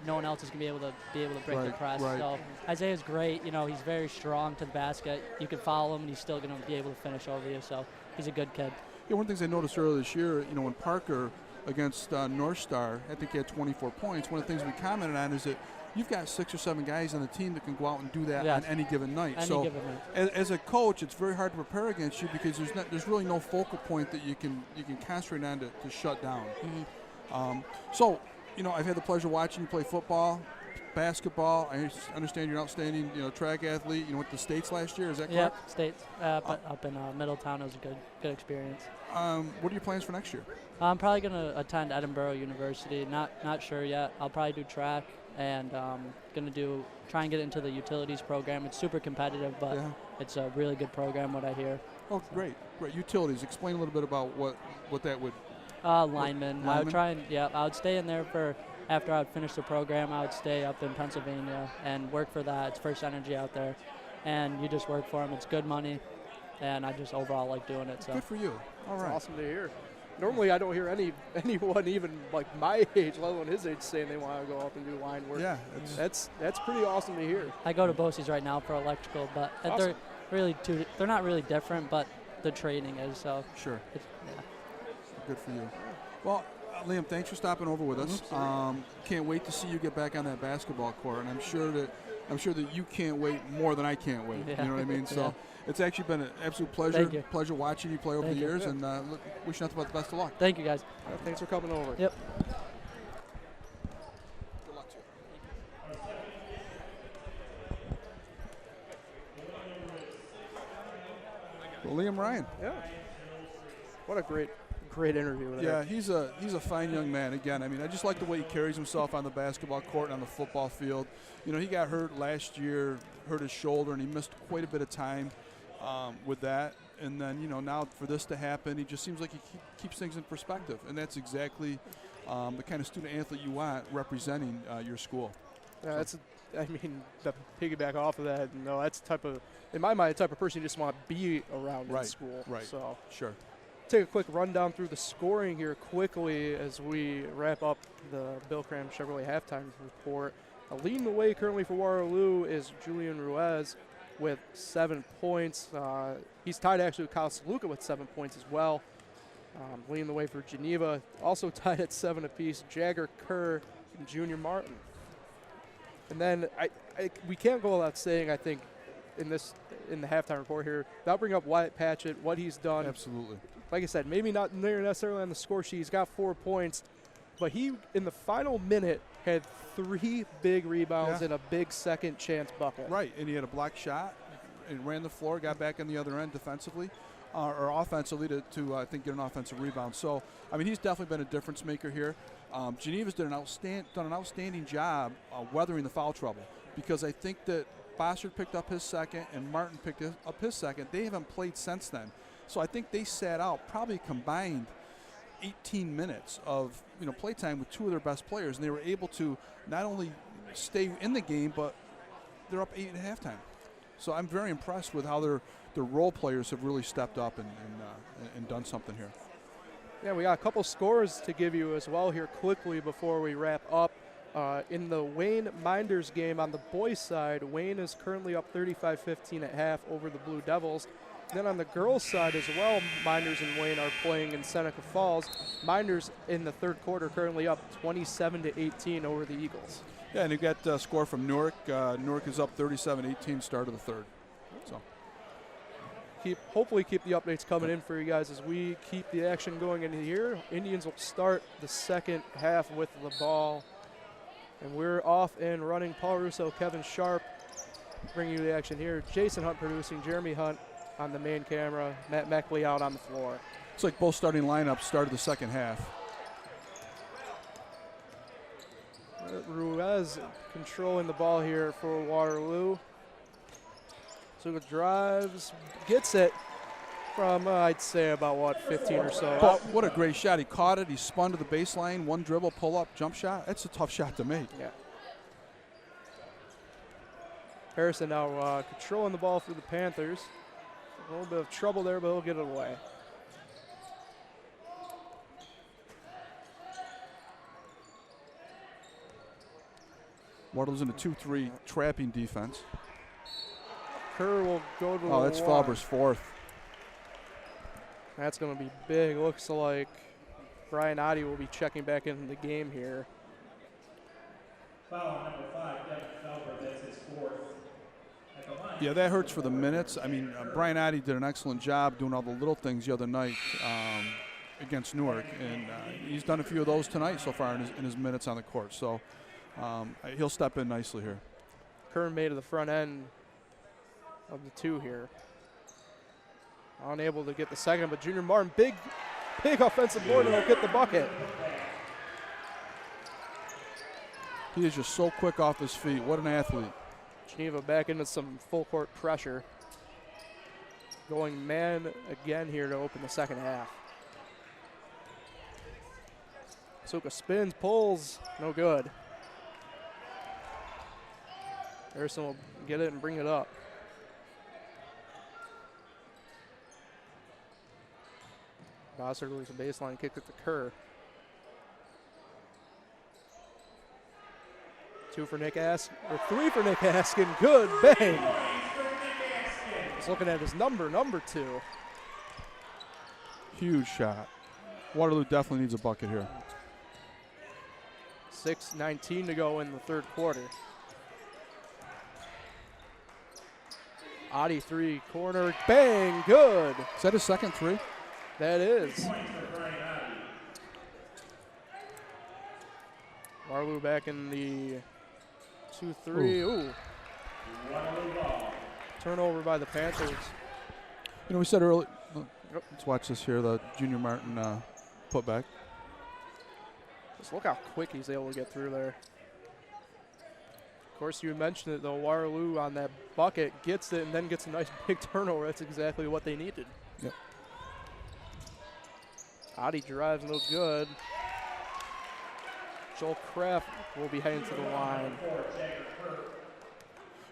no one else is going to be able to break the press. Right. So Isaiah's great. You know, he's very strong to the basket. You can follow him, and he's still going to be able to finish over you. So he's a good kid. Yeah, one of the things I noticed earlier this year, you know, when Parker against North Star, I think he had 24 points. One of the things we commented on is that you've got 6 or 7 guys on the team that can go out and do that on any given night. As a coach, it's very hard to prepare against you because there's really no focal point that you can concentrate on to shut down. So, you know, I've had the pleasure of watching you play football, basketball. I understand you're an outstanding, you know, track athlete. You went to States last year. Is that correct? Yeah, States. Up in Middletown. It was a good experience. What are your plans for next year? I'm probably going to attend Edinburgh University. Not sure yet. I'll probably do track and going to try and get into the utilities program. It's super competitive, but it's a really good program, what I hear. Oh, so. Great. Utilities. Explain a little bit about what that would. Lineman. I would try and I would stay in there after I would finish the program. I would stay up in Pennsylvania and work for that. It's First Energy out there, and you just work for them. It's good money, and I just overall like doing it. So good for you. All right. Awesome to hear. Normally, I don't hear anyone even like my age, let alone his age, saying they want to go up and do line work. Yeah, that's pretty awesome to hear. I go to BOCES right now for electrical, but awesome. they're not really different, but the training is so. Sure. Good for you. Well, Liam, thanks for stopping over with us. Can't wait to see you get back on that basketball court, and I'm sure that you can't wait more than I can't wait. Yeah. You know what I mean? So it's actually been an absolute pleasure watching you play over the years, and wish you nothing but the best of luck. Thank you, guys. Thanks for coming over. Yep. Good luck to you. Well, Liam Ryan. Yeah. What a great interview. Yeah, he's a fine young man. Again, I mean, I just like the way he carries himself on the basketball court and on the football field. You know, he got hurt last year, hurt his shoulder, and he missed quite a bit of time with that. And then, you know, now for this to happen, he just seems like he keeps things in perspective. And that's exactly the kind of student athlete you want representing your school. Yeah, I mean, to piggyback off of that, no, that's the type of, in my mind, the type of person you just want to be around in school. Right. So Sure. take a quick rundown through the scoring here quickly as we wrap up the Bill Cram Chevrolet halftime report. Leading the way currently for Waterloo is Julian Ruiz with 7 points. He's tied actually with Kyle Saluka with 7 points as well. Leading the way for Geneva, also tied at 7 apiece, Jagger Kerr and Junior Martin. And then we can't go without saying, I think, in the halftime report here, that'll bring up Wyatt Patchett, what he's done. Absolutely. Like I said, maybe not necessarily on the score sheet. He's got 4 points, but he, in the final minute, had 3 big rebounds and a big second chance bucket. Right, and he had a block shot and ran the floor, got back on the other end defensively, or offensively to I think, get an offensive rebound. So, I mean, he's definitely been a difference maker here. Geneva's done an outstanding job weathering the foul trouble, because I think that Bossard picked up his second and Martin picked up his second. They haven't played since then. So I think they sat out probably combined 18 minutes of playtime with 2 of their best players, and they were able to not only stay in the game, but they're up 8 at halftime. So I'm very impressed with how their role players have really stepped up and done something here. Yeah, we got a couple scores to give you as well here quickly before we wrap up. In the Wayne Minders game on the boys' side, Wayne is currently up 35-15 at half over the Blue Devils. Then on the girls' side as well, Minders and Wayne are playing in Seneca Falls. Minders in the third quarter currently up 27-18 over the Eagles. Yeah, and you got a score from Newark. Newark is up 37-18 start of the third. So hopefully keep the updates coming in for you guys as we keep the action going into here. Indians will start the second half with the ball. And we're off and running. Paul Russo, Kevin Sharp bringing you the action here. Jason Hunt producing, Jeremy Hunt on the main camera, Matt Meckley out on the floor. It's like both starting lineups started the second half. Ruiz controlling the ball here for Waterloo. So it drives, gets it from, I'd say, about, 15 or so. But what a great shot. He caught it. He spun to the baseline. One dribble, pull-up, jump shot. That's a tough shot to make. Yeah. Harrison now controlling the ball for the Panthers. A little bit of trouble there, but he'll get it away. Waterloo's in a 2-3 trapping defense. Kerr will go to the that's line. Fauber's fourth. That's going to be big. Looks like Brian Oddie will be checking back into the game here. Foul number 5, Devin Felber, that's his 4th. At the line. Yeah, that hurts for the minutes. I mean, Brian Oddie did an excellent job doing all the little things the other night against Newark, and he's done a few of those tonight so far in his minutes on the court. So he'll step in nicely here. Kern made to the front end of the 2 here. Unable to get the second, but Junior Martin, big offensive board, and he'll get the bucket. He is just so quick off his feet. What an athlete. Geneva back into some full court pressure. Going man again here to open the second half. Suka spins, pulls, no good. Harrison will get it and bring it up. Bossard loses the baseline, kick it to Kerr. 2 for Nick Askin, or 3 for Nick Askin. Good bang. He's looking at his number 2. Huge shot. Waterloo definitely needs a bucket here. 6:19 to go in the third quarter. Oddie 3, corner, bang, good. Is that his second 3? That is. Waterloo back in the 2-3. Ooh. Turnover by the Panthers. We said earlier. Let's watch this here. The Junior Martin putback. Just look how quick he's able to get through there. Of course, you mentioned it though. Waterloo on that bucket gets it and then gets a nice big turnover. That's exactly what they needed. Yep. Oddie drives, no good. Joel Kraft will be heading to the line.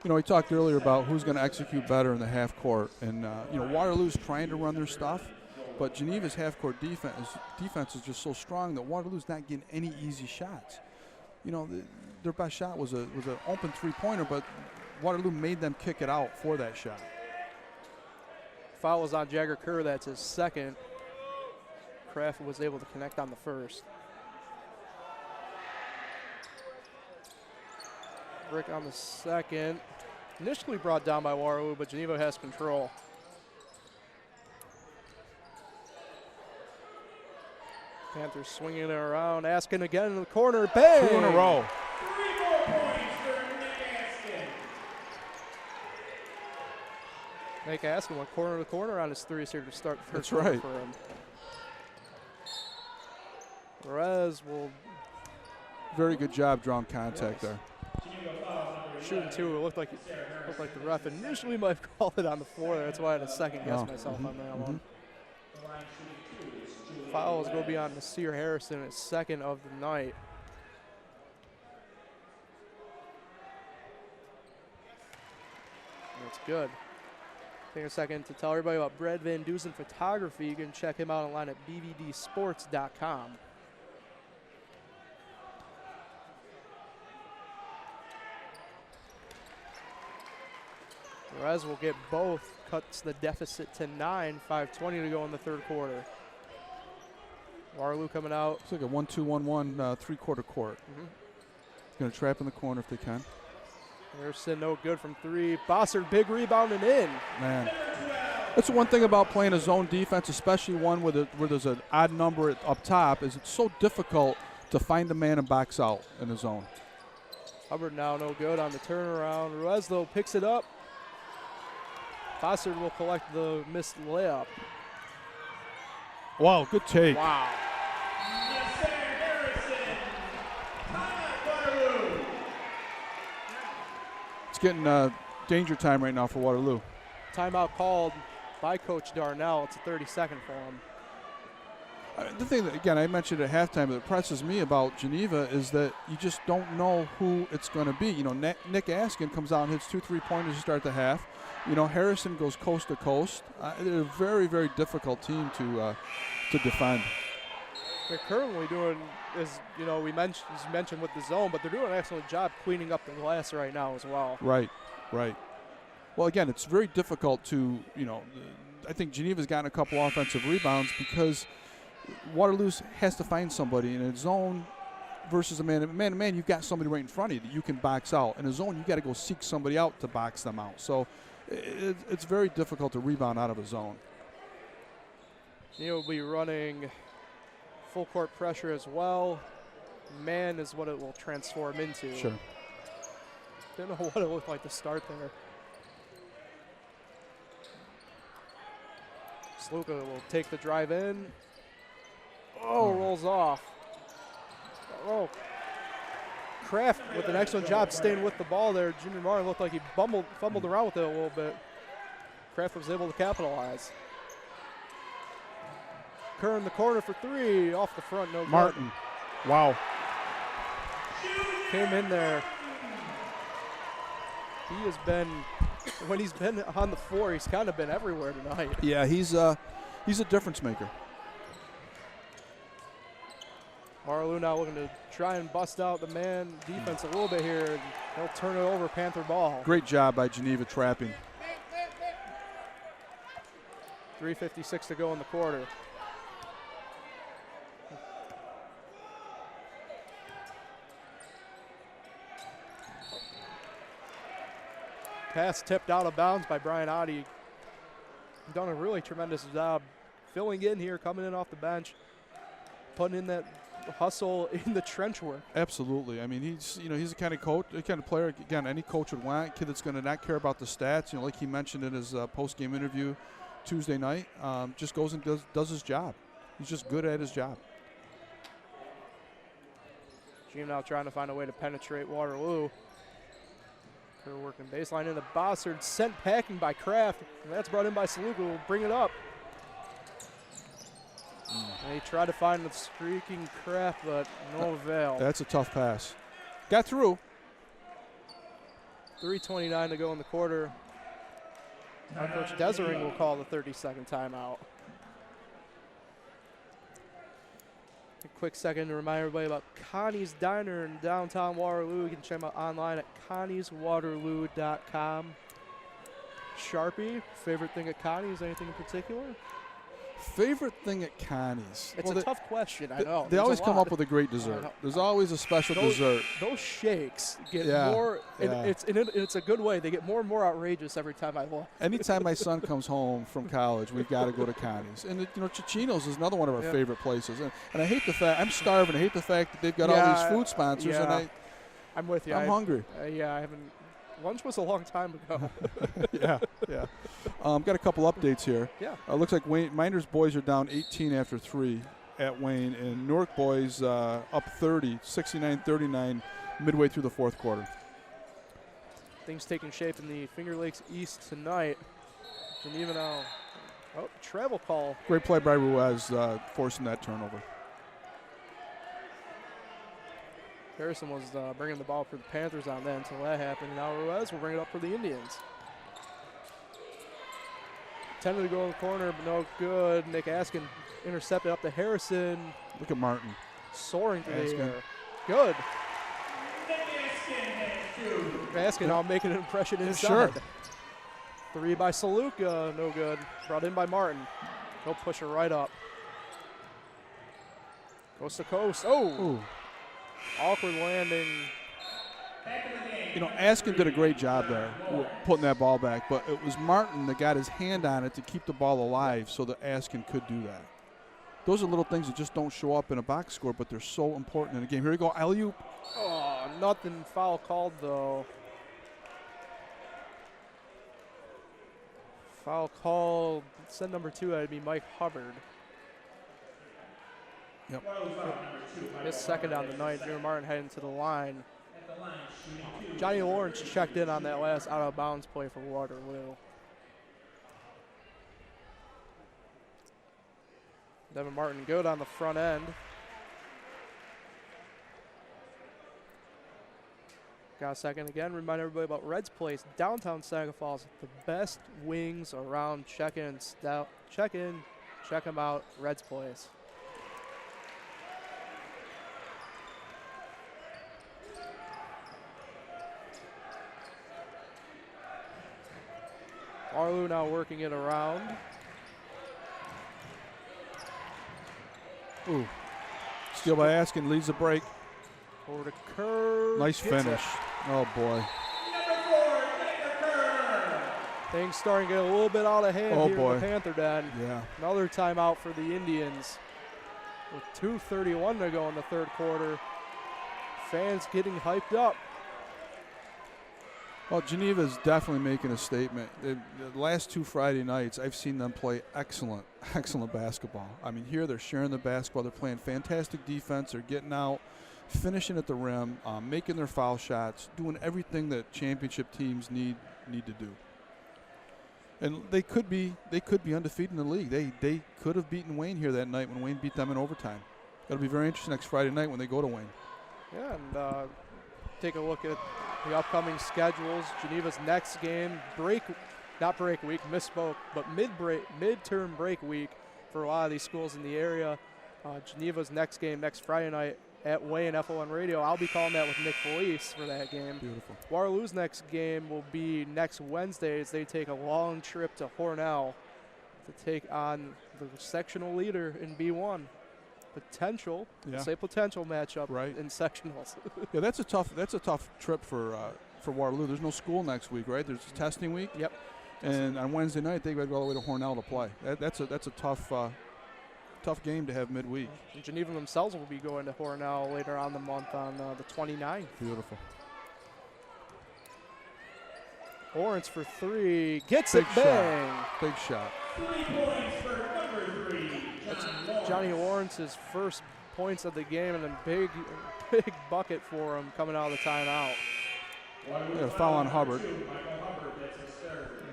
You know, we talked earlier about who's going to execute better in the half court, and you know, Waterloo's trying to run their stuff, but Geneva's half court defense is just so strong that Waterloo's not getting any easy shots. You know, their best shot was an open three-pointer, but Waterloo made them kick it out for that shot. Foul was on Jagger Kerr. That's his second. Kraft was able to connect on the first. Brick on the second. Initially brought down by Waterloo, but Geneva has control. Panthers swinging it around, asking again in the corner. Bang! 2 in a row. 3 more points for Nick Askin. Nick Askin went corner to corner on his threes here to start the first That's quarter right. for him. Perez will Very good job drawing contact there. shooting two. It looked like the ref initially might have called it on the floor. That's why I had to second guess myself on that one. Foul is going to be on Nasir Harrison, his second of the night. That's good. Take a second to tell everybody about Brad Van Dusen Photography. You can check him out online at bvdsports.com. Perez will get both, cuts the deficit to 9, 5:20 to go in the third quarter. Waterloo coming out. It's like a 1-2-1-1 three-quarter court. Going to trap in the corner if they can. Harrison no good from three. Bossard big rebound and in. Man, that's the one thing about playing a zone defense, especially one where there's an odd number up top, is it's so difficult to find the man and box out in the zone. Hubbard now no good on the turnaround. Ruiz though picks it up. Bossard will collect the missed layup. Wow, good take. Wow. It's getting danger time right now for Waterloo. Timeout called by Coach Darnell. It's a 30-second for him. The thing that, again, I mentioned at halftime that impresses me about Geneva is that you just don't know who it's going to be. You know, Nick Askin comes out and hits 2 3-pointers to start the half. You know, Harrison goes coast to coast. They're a very, very difficult team to defend. They're currently doing, as you know, you mentioned with the zone, but they're doing an excellent job cleaning up the glass right now as well. Right. Well, again, it's very difficult to, you know, I think Geneva's gotten a couple offensive rebounds because Waterloo has to find somebody in a zone versus a man-to-man. You've got somebody right in front of you that you can box out. In a zone, you got to go seek somebody out to box them out. So it's very difficult to rebound out of a zone. Geneva will be running full court pressure as well. Man is what it will transform into. Sure. Didn't know what it looked like to start there. Sluka will take the drive in. Oh, rolls off. Oh. Kraft with an excellent job staying with the ball there. Junior Martin looked like he fumbled around with it a little bit. Kraft was able to capitalize. Kerr in the corner for three. Off the front, no good. Martin. Wow. Came in there. He has been, when he's been on the floor, he's kind of been everywhere tonight. Yeah, he's a difference maker. Waterloo now looking to try and bust out the man defense a little bit here. And they'll turn it over, Panther ball. Great job by Geneva trapping. 3:56 to go in the quarter. Pass tipped out of bounds by Brian Oddie. Done a really tremendous job filling in here, coming in off the bench, putting in that hustle in the trench work. Absolutely. I mean, he's the kind of coach, the kind of player, again, any coach would want. A kid that's going to not care about the stats. You know, like he mentioned in his post-game interview Tuesday night, just goes and does his job. He's just good at his job. Gene now trying to find a way to penetrate Waterloo. Kerr working baseline into Bossard, sent packing by Kraft, and that's brought in by Saluka. Will bring it up. And he tried to find the streaking crap, but no avail. That's a tough pass. Got through. 3:29 to go in the quarter. Our coach Desering will call the 30-second timeout. A quick second to remind everybody about Connie's Diner in downtown Waterloo. You can check them out online at connieswaterloo.com. Sharpie, favorite thing at Connie's, anything in particular? Favorite thing at Connie's? It's a tough question, I know. They There's always a come lot. up with a great dessert. There's always a special dessert. Those shakes get Yeah, more, and yeah. it's a good way. They get more and more outrageous every time I look. Anytime my son comes home from college, we've got to go to Connie's. And, Cicino's is another one of our favorite places. And I hate the fact, I'm starving. I hate the fact that they've got all these food sponsors. Yeah. And I'm with you. I'm hungry. I haven't. Lunch was a long time ago. yeah. Got a couple updates here. Yeah. Looks like Miners boys are down 18 after 3 at Wayne, and Newark boys up 30, 69-39 midway through the fourth quarter. Things taking shape in the Finger Lakes East tonight. Geneva now. Oh, travel call. Great play by Ruiz forcing that turnover. Harrison was bringing the ball for the Panthers on that until that happened. Now Ruiz will bring it up for the Indians. 10 to go in the corner, but no good. Nick Askin intercepted up to Harrison. Look at Martin. Soaring through the Askin. air. Good. Askin now making an impression inside. Sure. 3 by Saluka, no good. Brought in by Martin. He'll push her right up. Coast to coast. Oh! Ooh. Awkward landing. Askin did a great job there putting that ball back, but it was Martin that got his hand on it to keep the ball alive so that Askin could do that. Those are little things that just don't show up in a box score, but they're so important in a game. Here we go, alley-oop. Oh, nothing foul called, though. Foul called. Said number 2, that'd be Mike Hubbard. Yep. His second on the night. Junior Martin heading to the line. Johnny Lawrence checked in on that last out-of-bounds play for Waterloo. Devin Martin good on the front end. Got a second again. Remind everybody about Red's Place, downtown Saginaw Falls. The best wings around. Check in, check them out. Red's Place. Waterloo now working it around. Ooh. Steal by Askin, leads the break. Over to Kerr. Nice finish. Oh, boy. Things starting to get a little bit out of hand here in the Panther Den. Yeah. Another timeout for the Indians. With 2:31 to go in the third quarter. Fans getting hyped up. Well, Geneva's definitely making a statement. The last 2 Friday nights, I've seen them play excellent basketball. I mean, here they're sharing the basketball. They're playing fantastic defense. They're getting out, finishing at the rim, making their foul shots, doing everything that championship teams need to do. And they could be undefeated in the league. They could have beaten Wayne here that night when Wayne beat them in overtime. It'll be very interesting next Friday night when they go to Wayne. Yeah, and take a look at the upcoming schedules. Geneva's next game, misspoke, but midterm break week for a lot of these schools in the area. Geneva's next game next Friday night at Wayne FL1 Radio. I'll be calling that with Nick Felice for that game. Beautiful. Waterloo's next game will be next Wednesday as they take a long trip to Hornell to take on the sectional leader in B1. Potential matchup in sectionals. Yeah, that's a tough trip for Waterloo. There's no school next week, right? There's a testing week. Yep. And on Wednesday night they got to go all the way to Hornell to play. That's a tough game to have midweek. And Geneva themselves will be going to Hornell later on the month on the 29th. Beautiful. Lawrence for 3, gets Big it, bang. Big shot. 3 points for number 3. That's Johnny Lawrence's first points of the game and a big bucket for him coming out of the timeout. Yeah, foul on Hubbard.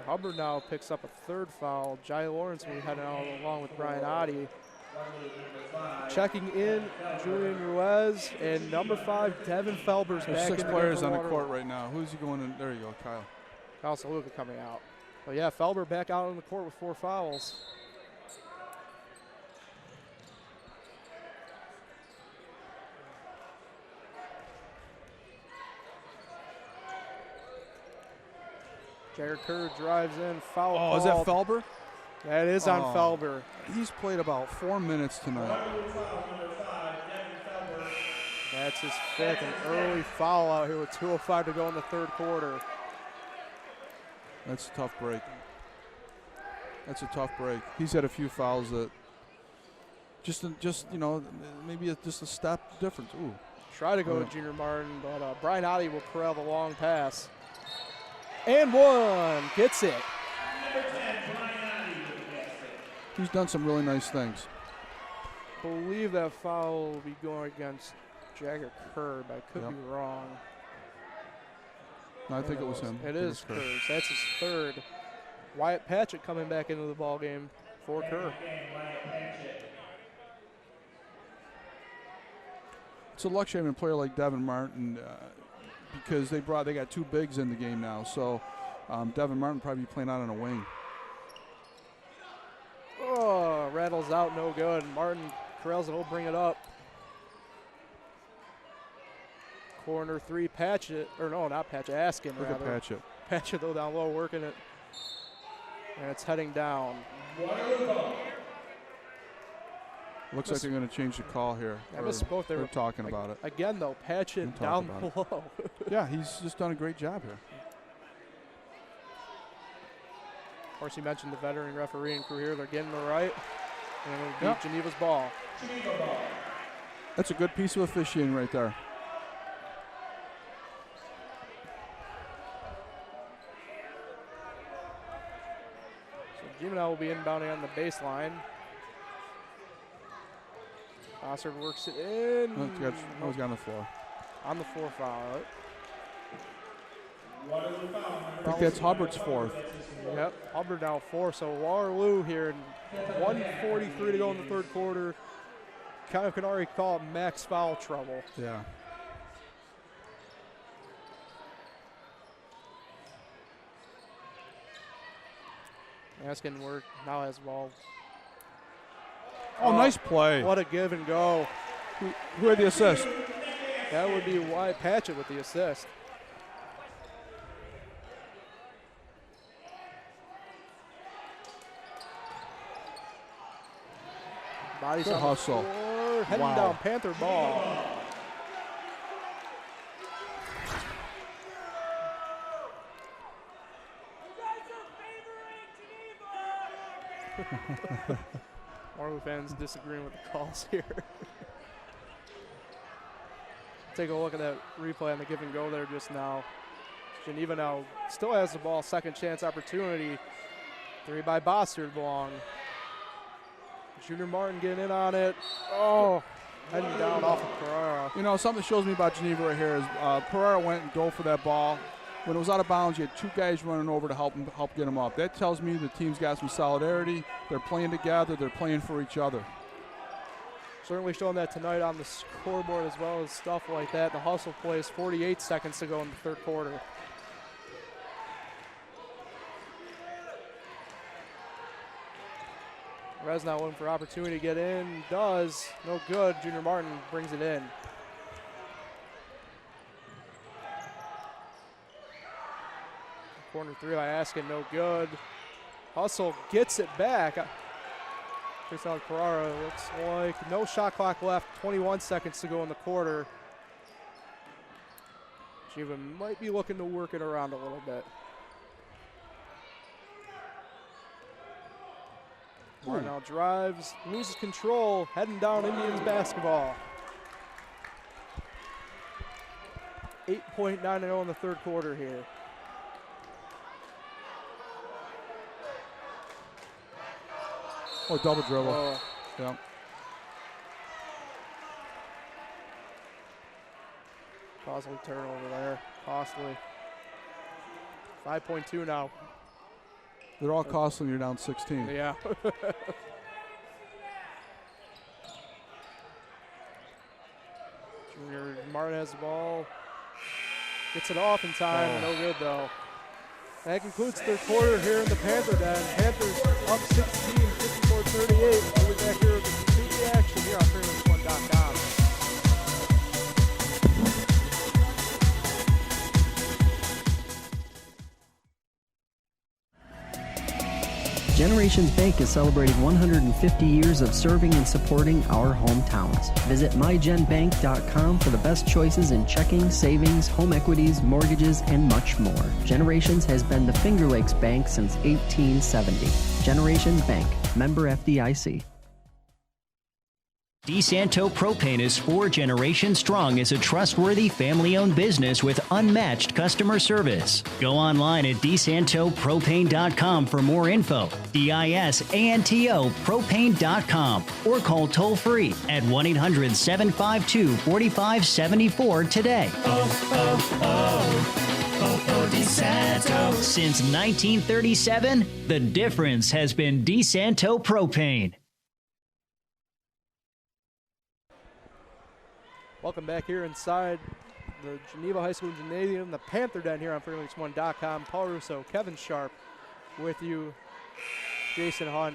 Hubbard now picks up a third foul. Johnny Lawrence will be heading out along with Brian Oddie. Checking in, Julian Ruiz, and number 5, Devin Felber's There's back 6 in the players game on for the Waterloo. court right now. Who's he going in? There you go, Kyle. Kyle Saluka coming out. But yeah, Felber back out on the court with 4 fouls. Jagger Kerr drives in, foul Oh, is that Felber? That is on Oh. Felber. He's played about 4 minutes tonight. That's his 5th, an early foul out here with 2:05 to go in the 3rd quarter. That's a tough break. That's a tough break. He's had a few fouls that just you know, maybe it's just a step difference. Ooh. Try to go Yeah. with Junior Martin, but Brian Oddie will corral the long pass. And one, gets it. He's done some really nice things. Believe that foul will be going against Jagger Kerr, but I could Yep. be wrong. No, I think it was him. It I think is was Kerr. Kerr's. That's his 3rd. Wyatt Patchett coming back into the ball game for Kerr. It's a luxury having a player like Devin Martin because they got 2 bigs in the game now. So Devin Martin probably be playing out on a wing. Oh, rattles out, no good. Martin corrals it, he'll bring it up. Corner 3, Patchett, or no, not Patchett, Askin Look at rather. Patchett. Patchett though down low, working it. And it's heading down. Looks like they're going to change the call here. I misspoke there. They're talking about it. Again though, Patchett We'll talk down about below. Yeah, he's just done a great job here. Of course, you mentioned the veteran refereeing crew here. They're getting the right. And it'll be Yep. Geneva's ball. That's a good piece of officiating right there. So Geneva now will be inbounding on the baseline. Ossard works it in. No, he's got on the floor. On the 4 foul. I think that's Hubbard's 4th. Yep, Hubbard now 4. So Waterloo here, and 1:43 to go in the 3rd quarter. Kind of can already call it max foul trouble. Yeah. Askin work now has ball. Oh, nice play. What a give and go. Who had the assist? That would be Wyatt Patchett with the assist. Bodies Good on hustle. the floor. Heading Wow. down, Panther ball. Waterloo fans disagreeing with the calls here. Take a look at that replay on the give and go there just now. Geneva now still has the ball, 2nd chance opportunity. 3 by Bossard long. Junior Martin getting in on it. Oh, heading down off of Carrara. You know, something that shows me about Geneva right here is Pereira went and dove for that ball. When it was out of bounds, you had 2 guys running over to help get him up. That tells me the team's got some solidarity. They're playing together. They're playing for each other. Certainly showing that tonight on the scoreboard as well as stuff like that. The hustle plays 48 seconds to go in the 3rd quarter. Rez now looking for opportunity to get in. Does. No good. Junior Martin brings it in. Corner 3 by Askin. No good. Hustle gets it back. Chris out Carrara. Looks like no shot clock left. 21 seconds to go in the quarter. Geneva might be looking to work it around a little bit. Martin now drives, loses control, heading down Indians basketball. 8.9 to go in the 3rd quarter here. Oh, double dribble. Oh, Yeah. costly turnover there. Costly. 5.2 now. They're all costly when you're down 16. Yeah. Junior Martin has the ball. Gets it off in time. No good, though. That concludes third quarter here in the Panther Den. Panthers up 16, 54-38. We'll be back here with the complete action here on FL1.com. Generations Bank is celebrating 150 years of serving and supporting our hometowns. Visit mygenbank.com for the best choices in checking, savings, home equities, mortgages, and much more. Generations has been the Finger Lakes Bank since 1870. Generations Bank, member FDIC. DeSanto Propane is 4 generations strong as a trustworthy family-owned business with unmatched customer service. Go online at DeSantoPropane.com for more info. DISANTO Propane.com or call toll-free at 1-800-752-4574 today. DeSanto. Since 1937, the difference has been DeSanto Propane. Welcome back here inside the Geneva High School Gymnasium, the Panther Den here on FL1.com. Paul Russo, Kevin Sharp with you. Jason Hunt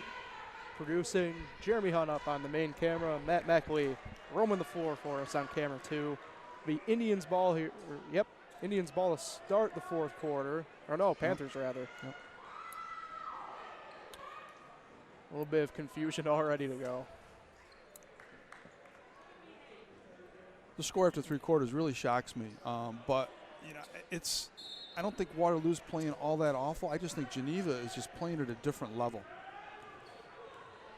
producing. Jeremy Hunt up on the main camera. Matt Mackley roaming the floor for us on camera 2. The Indians ball here. Indians ball to start the fourth quarter. Or no, Panthers rather. Yep. A little bit of confusion all ready to go. The score after 3 quarters really shocks me, but you know, I don't think Waterloo's playing all that awful. I just think Geneva is just playing at a different level.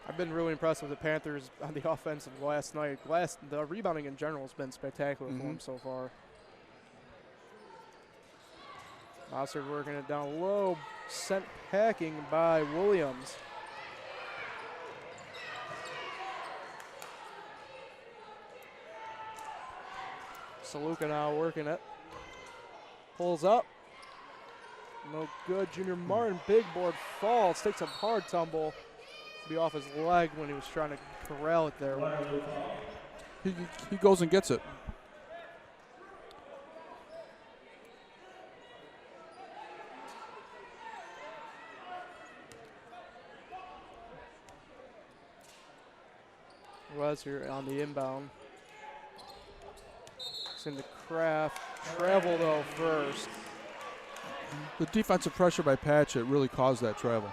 I've been really impressed with the Panthers on the offensive last night. The rebounding in general has been spectacular for them so far. Bossard working it down low, sent packing by Williams. Saluka now working it. Pulls up. No good. Junior Martin, big board falls. Takes a hard tumble. Be off his leg when he was trying to corral it there. He goes and gets it. Was here on the inbound. Into Kraft. Travel though first. The defensive pressure by Patchett really caused that travel.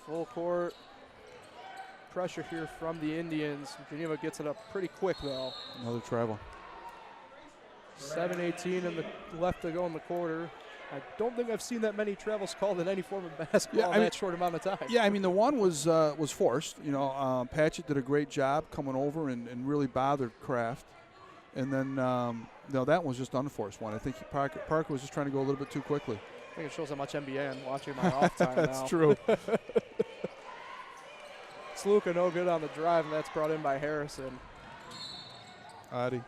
Full court pressure here from the Indians. Geneva gets it up pretty quick though. Another travel. 7:18 in the left to go in the quarter. I don't think I've seen that many travels called in any form of basketball in that short amount of time. Yeah, I mean, the one was forced. You know, Patchett did a great job coming over and really bothered Kraft. And then, no, that one was just unforced one. I think Parker was just trying to go a little bit too quickly. I think it shows how much NBA I'm watching my off time That's now. true. Sluka no good on the drive, and that's brought in by Harrison. Adi.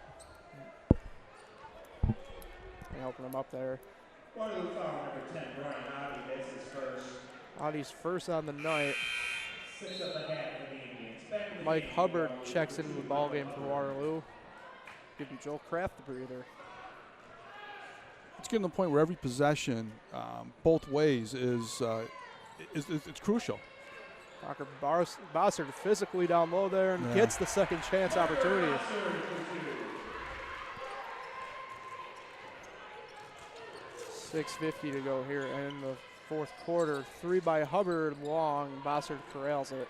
Helping him up there. Waterloo foul number 10, Brian Adi makes his first. Adi's first on the night. 6 of the half for the Indians. Back to the Mike game. Hubbard checks into the ball game for Waterloo. Giving Joel Kraft the breather. It's getting to the point where every possession, both ways, is it's crucial. Parker Bossard physically down low there and gets the second chance opportunity. .650 to go here in the fourth quarter. 3 by Hubbard, long. Bossard corrals it.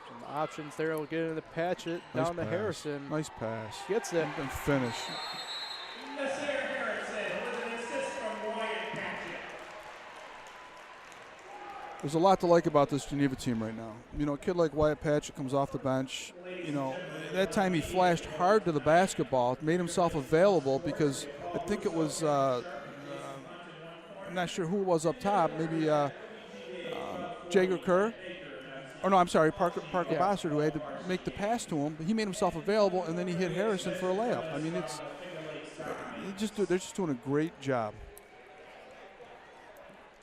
Some options there. We'll get into Patchett. Nice Down to pass. Harrison. Nice pass. Gets it. And finish. Nasir Harrison with an assist from Wyatt Patchett. There's a lot to like about this Geneva team right now. You know, a kid like Wyatt Patchett comes off the bench. You know, that time he flashed hard to the basketball, made himself available because I think it was, I'm not sure who it was up top, maybe Jager Kerr. Or no, I'm sorry, Parker Bossard, who had to make the pass to him, but he made himself available, and then he hit Harrison for a layup. I mean, they're just doing a great job.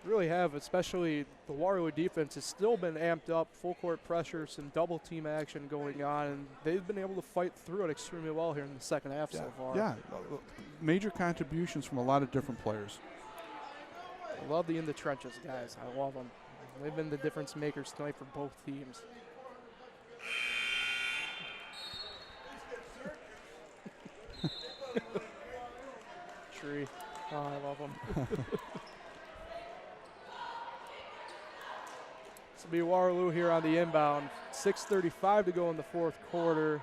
Really have, especially the Waterloo defense has still been amped up, full court pressure, some double team action going on, and they've been able to fight through it extremely well here in the second half so far. Yeah, major contributions from a lot of different players. I love the in the trenches guys. I love them. They've been the difference makers tonight for both teams. Tree. Oh, I love them. This will be Waterloo here on the inbound. 6:35 to go in the fourth quarter.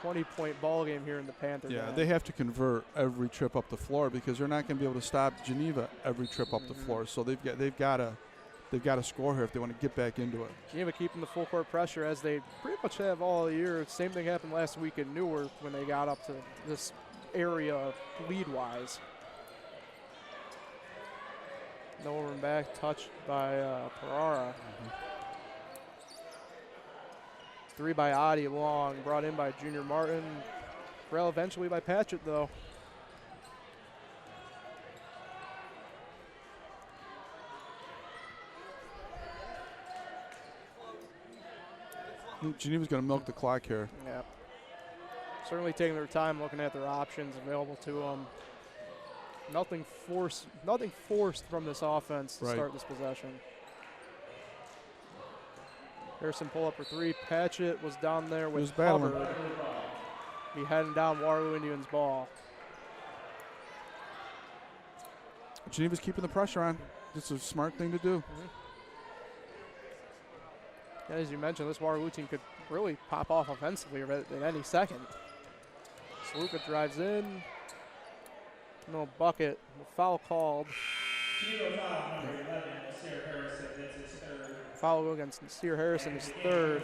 20-point ball game here in the Panther Den. Yeah, they have to convert every trip up the floor because they're not going to be able to stop Geneva every trip up the floor. So they've got to score here if they want to get back into it. Geneva keeping the full court pressure as they pretty much have all year. Same thing happened last week in Newark when they got up to this area lead-wise. No over and back, touched by Pereira. Three by Adi long, brought in by Junior Martin. Rail eventually by Patchett, though. Geneva's going to milk the clock here. Yeah. Certainly taking their time looking at their options available to them. Nothing forced from this offense to start this possession. Harrison pull up for three. Patchett was down there with Hubbard. Be heading down Waterloo Indians ball. Geneva's keeping the pressure on. It's a smart thing to do. And as you mentioned, this Waterloo team could really pop off offensively at any second. Saluka drives in. No bucket. Foul called. Foul against Nasir Harrison is third.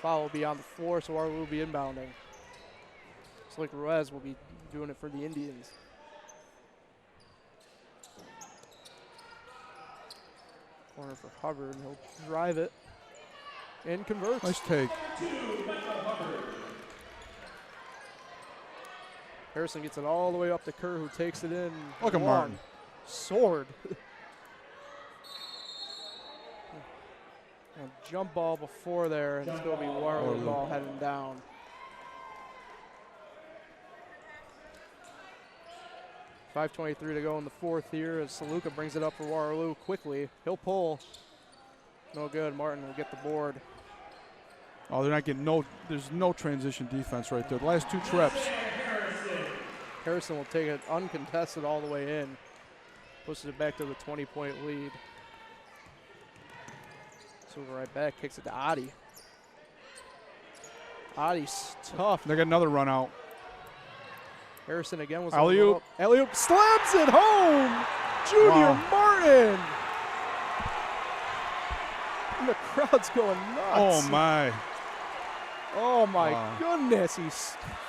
Foul will be on the floor, so Waterloo will be inbounding. Slick Ruiz will be doing it for the Indians. Corner for Hubbard. He'll drive it and converts. Nice take. Harrison gets it all the way up to Kerr, who takes it in. Look at Martin. Sword. And jump ball before there, and it's going to be Waterloo ball heading down. .5:23 to go in the fourth here as Saluka brings it up for Waterloo quickly. He'll pull. No good. Martin will get the board. Oh, they're not getting there's no transition defense right there. The last two trips. Harrison will take it uncontested all the way in. Pushes it back to the 20-point lead. So right back, kicks it to Adi. Adi's tough. They got another run out. Harrison again was alley-oop. Alley-oop slams it home. Junior Martin. And the crowd's going nuts. Oh my. Oh my goodness. He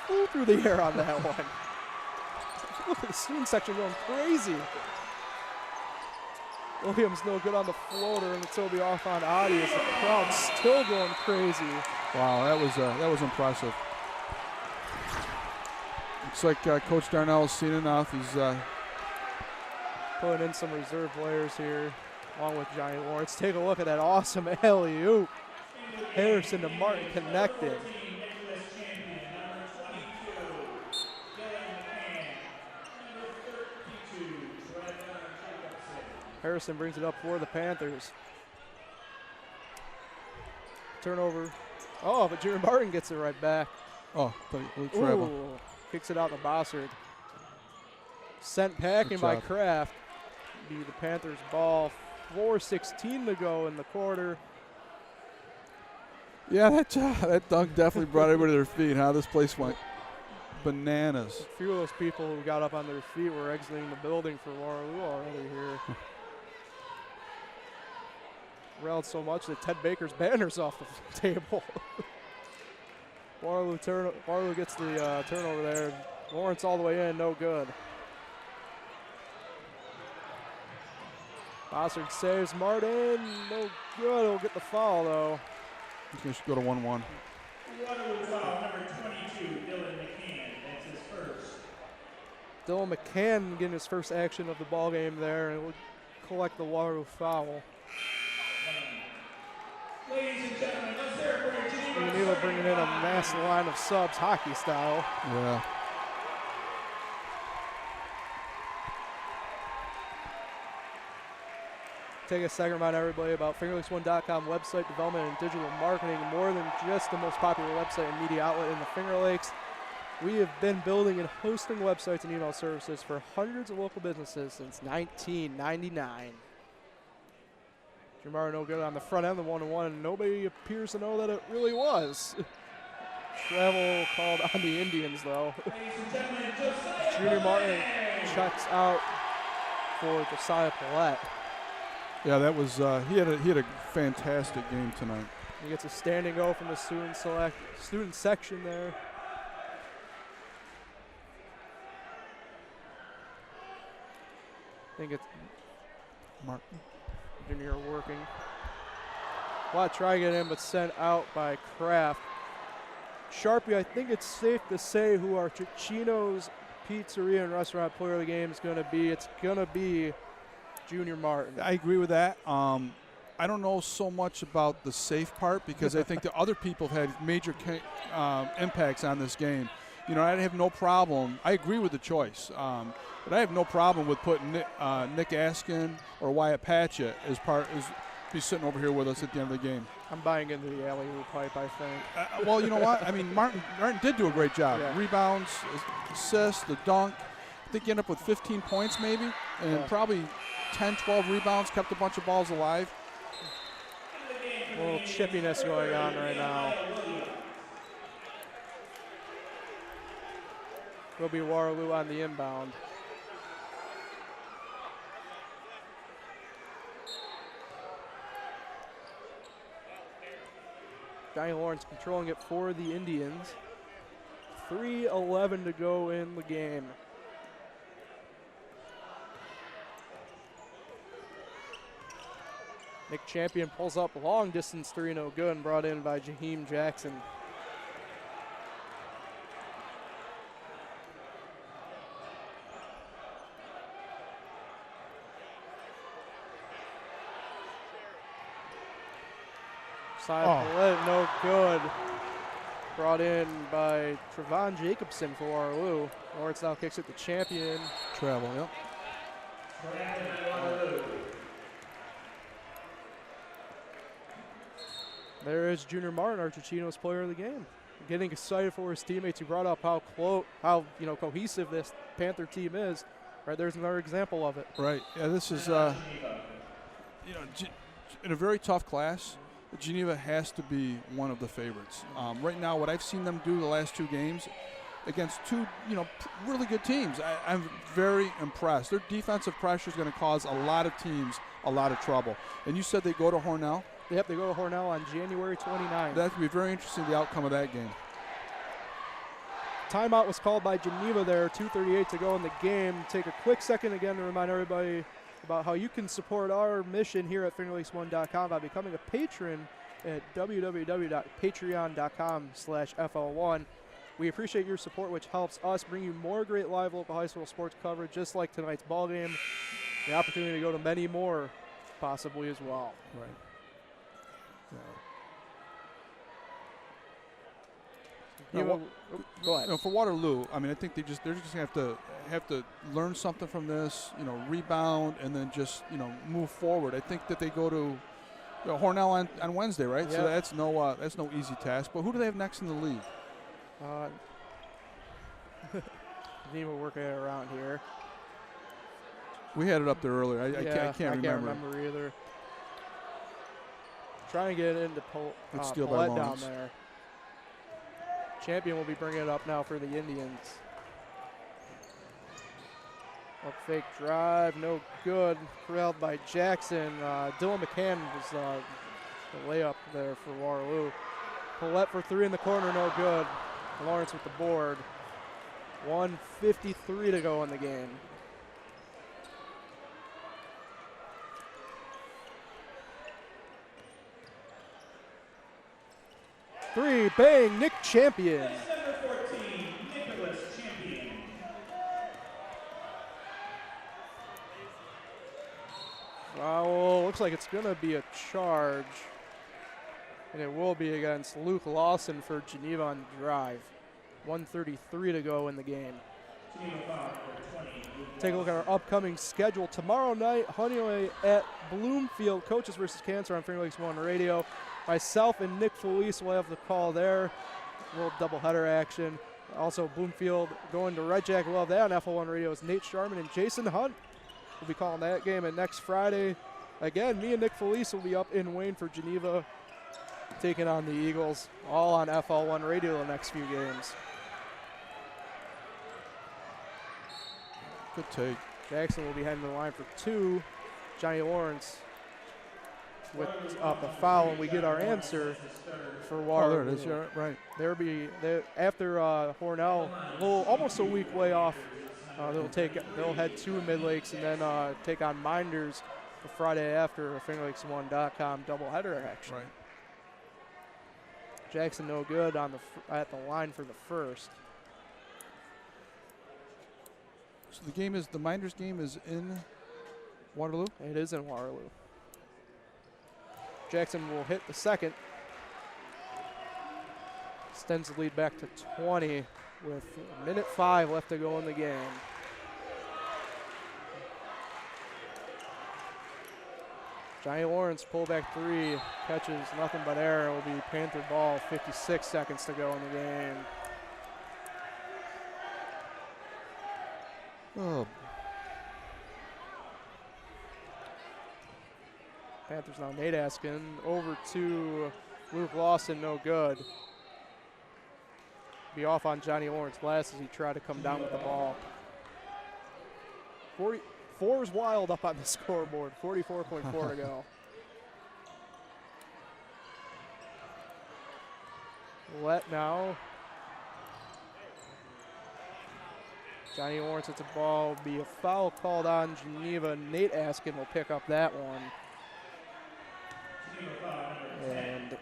flew through the air on that one. Look at the student section going crazy. Williams no good on the floater, and it'll be off on Adi as the crowd's still going crazy. Wow, that was impressive. Looks like Coach Darnell has seen enough. He's putting in some reserve players here, along with Johnny Lawrence. Take a look at that awesome alley-oop. Harrison to Martin connected. Harrison brings it up for the Panthers. Turnover. Oh, but Junior Martin gets it right back. Oh, ooh, kicks it out to Bossard. Sent packing by Kraft. Be the Panthers ball. 4:16 to go in the quarter. Yeah, that dunk definitely brought everybody to their feet, huh? This place went bananas. A few of those people who got up on their feet were exiting the building for Waterloo already here. Railed so much that Ted Baker's banner's off the table. Waterloo gets the turnover there. Lawrence all the way in, no good. Bossard saves Martin, no good. He'll get the foul though. He should go to 1-1. Waterloo foul number 22, Dylan McCann. That's his first. Dylan McCann getting his first action of the ball game there, and will collect the Waterloo foul. Ladies and gentlemen, let's hear it for your Geneva bringing in a mass line of subs, hockey style. Yeah. Take a second to remind everybody about FingerLakes1.com website development and digital marketing, more than just the most popular website and media outlet in the Finger Lakes. We have been building and hosting websites and email services for hundreds of local businesses since 1999. Jamar no good on the front end, the 1-1, and nobody appears to know that it really was. Travel called on the Indians, though. Junior Martin checks out for Josiah Paulette. Yeah, that was he had a fantastic game tonight. He gets a standing O from the student section there. I think it's Martin. Junior working. Well, try to get in, but sent out by Kraft. Sharpie, I think it's safe to say who our Chino's Pizzeria and Restaurant Player of the Game is going to be. It's going to be Junior Martin. I agree with that. I don't know so much about the safe part because I think the other people have had major impacts on this game. You know, I have no problem. I agree with the choice, but I have no problem with putting Nick Askin or Wyatt Patchett as be sitting over here with us at the end of the game. I'm buying into the alley-oop pipe, I think. Well, you know what? I mean, Martin did do a great job. Yeah. Rebounds, assists, the dunk. I think he ended up with 15 points maybe, and probably 10, 12 rebounds, kept a bunch of balls alive. A little chippiness going on right now. Will be Waterloo on the inbound. Johnny Lawrence controlling it for the Indians. 3:11 to go in the game. Nick Champion pulls up long distance three, no good, and brought in by Jaheim Jackson. Paulette, no good. Brought in by Trevon Jacobson for Waterloo. Lawrence now kicks it to Champion. Travel, yep. There is Junior Martin, our Ticino's player of the game. Getting excited for his teammates. He brought up how cohesive this Panther team is. Right, there's another example of it. Right. Yeah, this is in a very tough class. Geneva has to be one of the favorites. Right now, what I've seen them do the last two games against two, really good teams, I'm very impressed. Their defensive pressure is going to cause a lot of teams a lot of trouble. And you said they go to Hornell? Yep, they go to Hornell on January 29th. That would be very interesting, the outcome of that game. Timeout was called by Geneva there, 2:38 to go in the game. Take a quick second again to remind everybody about how you can support our mission here at FingerLakes1.com by becoming a patron at www.patreon.com/FL1. We appreciate your support, which helps us bring you more great live local high school sports coverage, just like tonight's ball game. The opportunity to go to many more, possibly as well. Right. Go ahead. For Waterloo, I mean, I think they're just gonna have to learn something from this. Rebound and then just move forward. I think that they go to Hornell on Wednesday, right? Yep. So that's no easy task. But who do they have next in the league? Geneva working it around here. We had it up there earlier. I can't remember either. Trying to get it into Paulette down there. Champion will be bringing it up now for the Indians. Up fake drive, no good. Corralled by Jackson. Dylan McCann was the layup there for Waterloo. Paulette for three in the corner, no good. Lawrence with the board. 1:53 to go in the game. Three, bang, Nick Champion. Well, looks like it's going to be a charge. And it will be against Luke Lawson for Geneva on the drive. 1:33 to go in the game. Take a look at our upcoming schedule. Tomorrow night, Honeyway at Bloomfield. Coaches versus Cancer on Finger Lakes 1 Radio. Myself and Nick Felice will have the call there. A little doubleheader action. Also, Bloomfield going to Red Jack. We'll have that on FL1 Radio's Nate Sharman and Jason Hunt will be calling that game. And next Friday, again, me and Nick Felice will be up in Wayne for Geneva, taking on the Eagles, all on FL1 Radio the next few games. Good take. Jackson will be heading to the line for 2. Johnny Lawrence with up a foul, and we get our answer for Waterloo. Oh, there it is. You're right. After Hornell, almost a week way off. They'll head to Mid Lakes and then take on Minders the Friday after FingerLakes1.com doubleheader action. Right. Jackson no good at the line for the first. So the Minders game is in Waterloo? It is in Waterloo. Jackson will hit the second. Extends the lead back to 20 with 1:05 left to go in the game. Johnny Lawrence, pullback 3, catches nothing but air. It will be Panther ball, 56 seconds to go in the game. Oh. Panthers now Nate Askin over to Luke Lawson, no good. Be off on Johnny Lawrence last as he tried to come down with the ball. 44 is wild up on the scoreboard, 44.4 to go. Let now. Johnny Lawrence hits a ball, be a foul called on Geneva. Nate Askin will pick up that one. And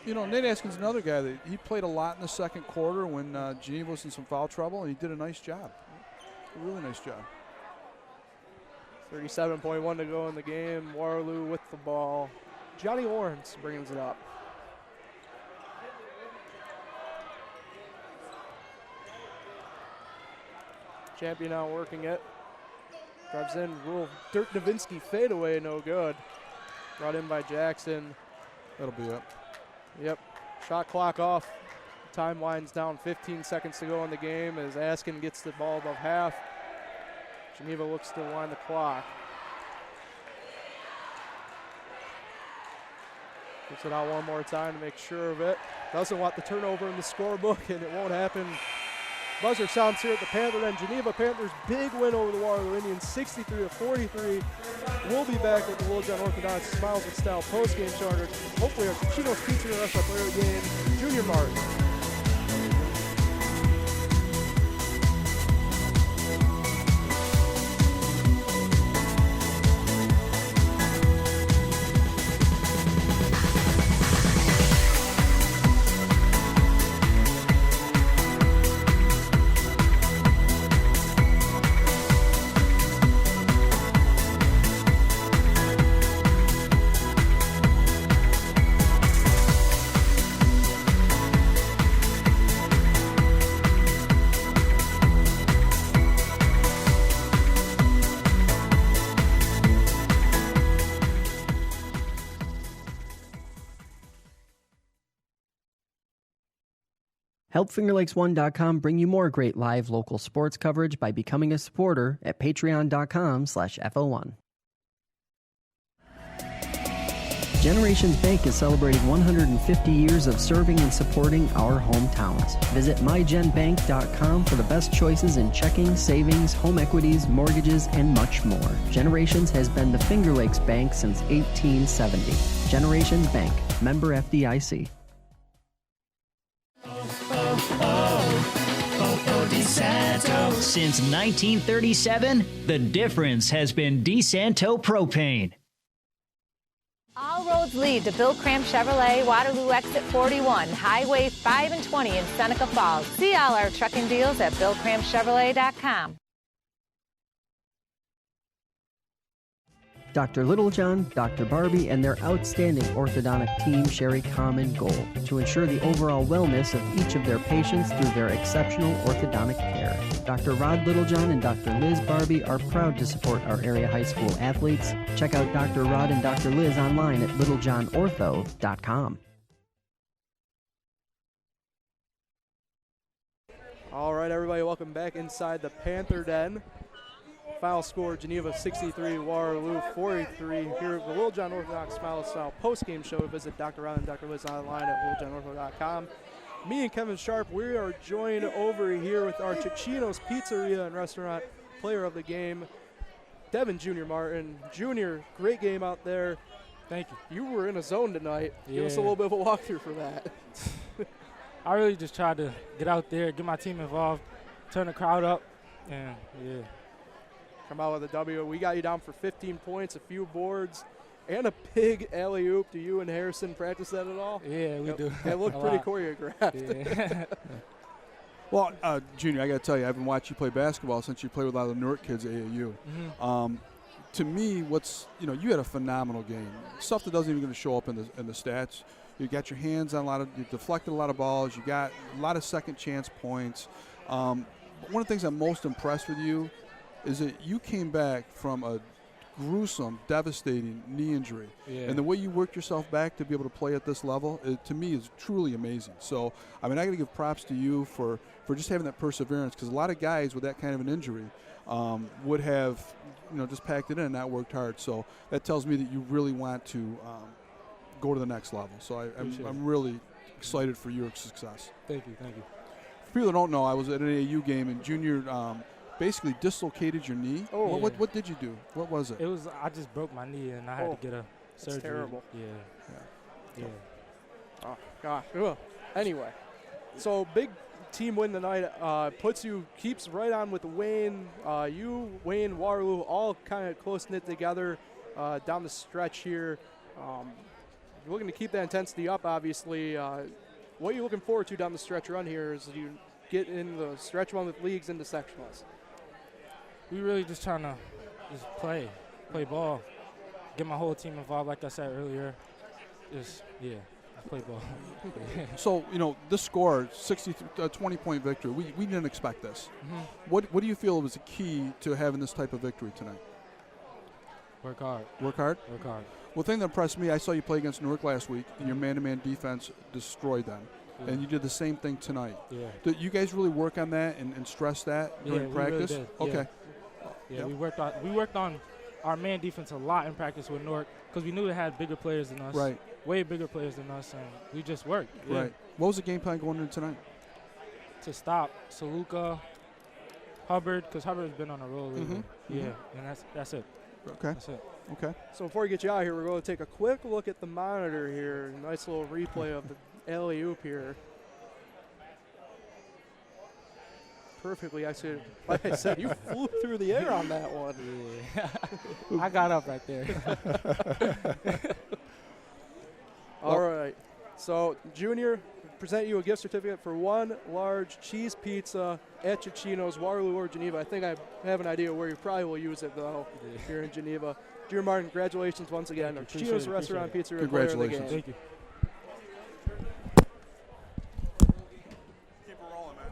Nate Askin's another guy that he played a lot in the second quarter when Geneva was in some foul trouble, and he did a nice job. A really nice job. 37.1 to go in the game. Waterloo with the ball. Johnny Lawrence brings it up. Champion out working it. Drives in, rule. Dirk Nowitzki fadeaway, no good. Brought in by Jackson. That'll be it. Yep. Shot clock off. Time winds down, 15 seconds to go in the game as Askin gets the ball above half. Geneva looks to wind the clock. Gets it out one more time to make sure of it. Doesn't want the turnover in the scorebook, and it won't happen. Buzzer sounds here at the Panther Den. Geneva Panthers big win over the Waterloo Indians, 63-43. We'll be back with the Little John Orthodox Smiles with Style post-game show. Hopefully our Chino's featuring us at player game, Junior Martin. Help FingerLakes1.com bring you more great live local sports coverage by becoming a supporter at patreon.com/FL1. Generations Bank is celebrating 150 years of serving and supporting our hometowns. Visit mygenbank.com for the best choices in checking, savings, home equities, mortgages, and much more. Generations has been the Finger Lakes Bank since 1870. Generations Bank, member FDIC. Since 1937, the difference has been DeSanto Propane. All roads lead to Bill Cram Chevrolet, Waterloo Exit 41, Highway 5 and 20 in Seneca Falls. See all our trucking deals at BillCramChevrolet.com. Dr. Littlejohn, Dr. Barbie, and their outstanding orthodontic team share a common goal to ensure the overall wellness of each of their patients through their exceptional orthodontic care. Dr. Rod Littlejohn and Dr. Liz Barbie are proud to support our area high school athletes. Check out Dr. Rod and Dr. Liz online at littlejohnortho.com. All right, everybody, welcome back inside the Panther Den. Final score, Geneva 63, Waterloo 43. Here at the Littlejohn Orthodox Smile Style post-game show. Visit Dr. Rod and Dr. Liz online at littlejohnortho.com. Me and Kevin Sharp, we are joined over here with our Cicino's Pizzeria and Restaurant player of the game, Devin Jr. Martin. Junior, great game out there. Thank you. You were in a zone tonight. Yeah. Give us a little bit of a walkthrough for that. I really just tried to get out there, get my team involved, turn the crowd up, and yeah. Come out with a W. We got you down for 15 points, a few boards, and a big alley-oop. Do you and Harrison practice that at all? Yeah, we do. It looked pretty choreographed. Yeah. Well, Junior, I got to tell you, I've been watching you play basketball since you played with a lot of the Newark kids at AAU. Mm-hmm. To me, you had a phenomenal game. Stuff that doesn't even going to show up in the stats. You got your hands on you deflected a lot of balls. You got a lot of second chance points. One of the things I'm most impressed with you is that you came back from a gruesome, devastating knee injury. Yeah. And the way you worked yourself back to be able to play at this level, to me, is truly amazing. So, I mean, I got to give props to you for just having that perseverance, because a lot of guys with that kind of an injury would have, just packed it in and not worked hard. So that tells me that you really want to go to the next level. So I'm really excited for your success. Thank you. For people that don't know, I was at an AAU game, and Junior basically dislocated your knee. Oh. What did you do? What was it? I just broke my knee, and I had to get a surgery. That's terrible. Yeah. Oh, gosh. Ugh. Anyway, so big team win tonight keeps right on with Wayne. You, Wayne, Waterloo, all kind of close-knit together down the stretch here. You're looking to keep that intensity up, obviously. What are you looking forward to down the stretch run here as you get in the stretch run with leagues into sectionals? We really just trying to play ball, get my whole team involved, like I said earlier. Play ball. So, this score, 20-point victory, we didn't expect this. Mm-hmm. What do you feel was the key to having this type of victory tonight? Work hard. Work hard? Work hard. Well, the thing that impressed me, I saw you play against Newark last week, and your man-to-man defense destroyed them. Yeah. And you did the same thing tonight. Yeah. Did you guys really work on that and stress that during practice? We really did. Okay. Yeah, we worked on our man defense a lot in practice with Newark, because we knew they had bigger players than us. Right. Way bigger players than us, and we just worked. Yeah. Right. What was the game plan going into tonight? To stop Saluka, Hubbard, because Hubbard's been on a roll lately. Mm-hmm. Yeah, and that's it. Okay. That's it. Okay. So before we get you out here, we're going to take a quick look at the monitor here. Nice little replay of the alley-oop here. Perfectly executed. Like I said, you flew through the air on that one. Yeah. I got up right there. All right. So, Junior, present you a gift certificate for one large cheese pizza at Cicino's, Waterloo or Geneva. I think I have an idea where you probably will use it, though, here in Geneva. Junior Martin, congratulations once again. Cicino's Restaurant Pizza Player of the Game. Congratulations. Thank you. Keep it rolling, man.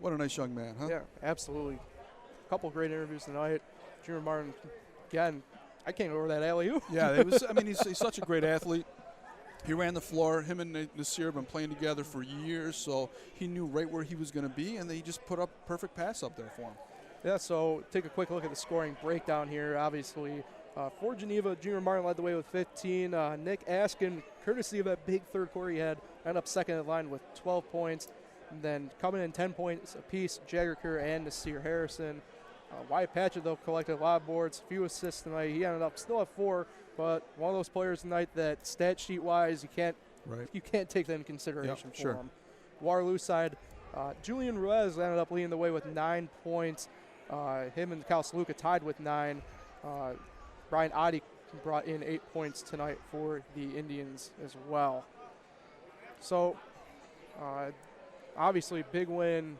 What a nice young man, huh? Yeah, absolutely. A couple great interviews tonight. Junior Martin, again, I can't go over that alley-oop. Yeah, it was. I mean, he's such a great athlete. He ran the floor. Him and Nasir have been playing together for years, so he knew right where he was going to be, and he just put up a perfect pass up there for him. Yeah, so take a quick look at the scoring breakdown here. Obviously, for Geneva, Junior Martin led the way with 15. Nick Askin, courtesy of that big third quarter he had, ended up second in line with 12 points. And then coming in 10 points apiece, Jagger Kerr and Nasir Harrison. Wyatt Patchett, though, collected a lot of boards, few assists tonight. He ended up still at 4, but one of those players tonight that stat sheet-wise, you can't take that into consideration for him. Waterloo side, Julian Ruiz ended up leading the way with 9 points. Him and Cal Saluka tied with 9. Brian Adi brought in 8 points tonight for the Indians as well. So, obviously, big win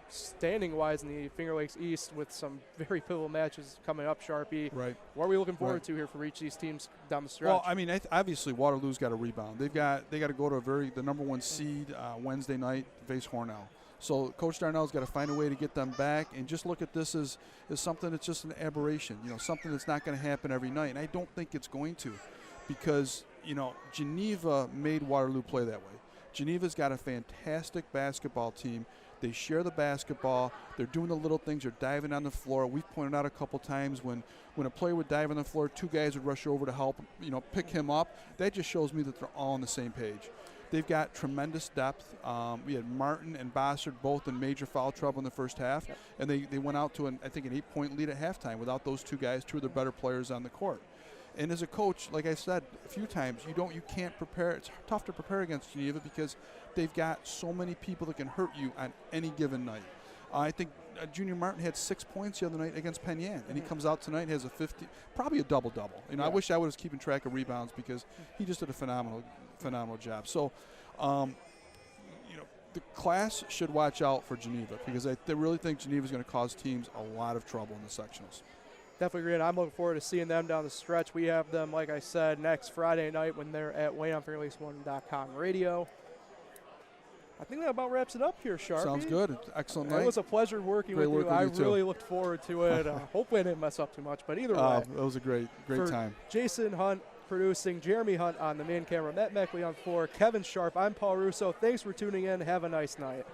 standing-wise in the Finger Lakes East with some very pivotal matches coming up, Sharpie. Right. What are we looking forward to here for each of these teams down the stretch? Well, I mean, obviously Waterloo's got to rebound. They got to go to the number 1 seed Wednesday night, face Hornell. So Coach Darnell's got to find a way to get them back, and just look at this as something that's just an aberration. Something that's not going to happen every night, and I don't think it's going to, because Geneva made Waterloo play that way. Geneva's got a fantastic basketball team. They share the basketball. They're doing the little things. They're diving on the floor. We've pointed out a couple times when a player would dive on the floor, 2 guys would rush over to help, pick him up. That just shows me that they're all on the same page. They've got tremendous depth. We had Martin and Bossard both in major foul trouble in the first half, and they went out to I think an 8-point lead at halftime without those 2 guys, 2 of their better players on the court. And as a coach, like I said a few times, you can't prepare. It's tough to prepare against Geneva because they've got so many people that can hurt you on any given night. I think Junior Martin had 6 points the other night against Penn Yan, and he comes out tonight and has a 50, probably a double-double. I wish I was keeping track of rebounds because he just did a phenomenal job. So, the class should watch out for Geneva because they really think Geneva is going to cause teams a lot of trouble in the sectionals. Definitely agree, and I'm looking forward to seeing them down the stretch. We have them, like I said, next Friday night when they're at WayOnFingerLakes1.com radio. I think that about wraps it up here, Sharpie. Sounds good. Excellent night. It was a pleasure working with you. I really looked forward to it. Hopefully I didn't mess up too much, but either way. That was a great time. Jason Hunt producing, Jeremy Hunt on the main camera, Matt Meckley on floor, Kevin Sharp, I'm Paul Russo. Thanks for tuning in. Have a nice night.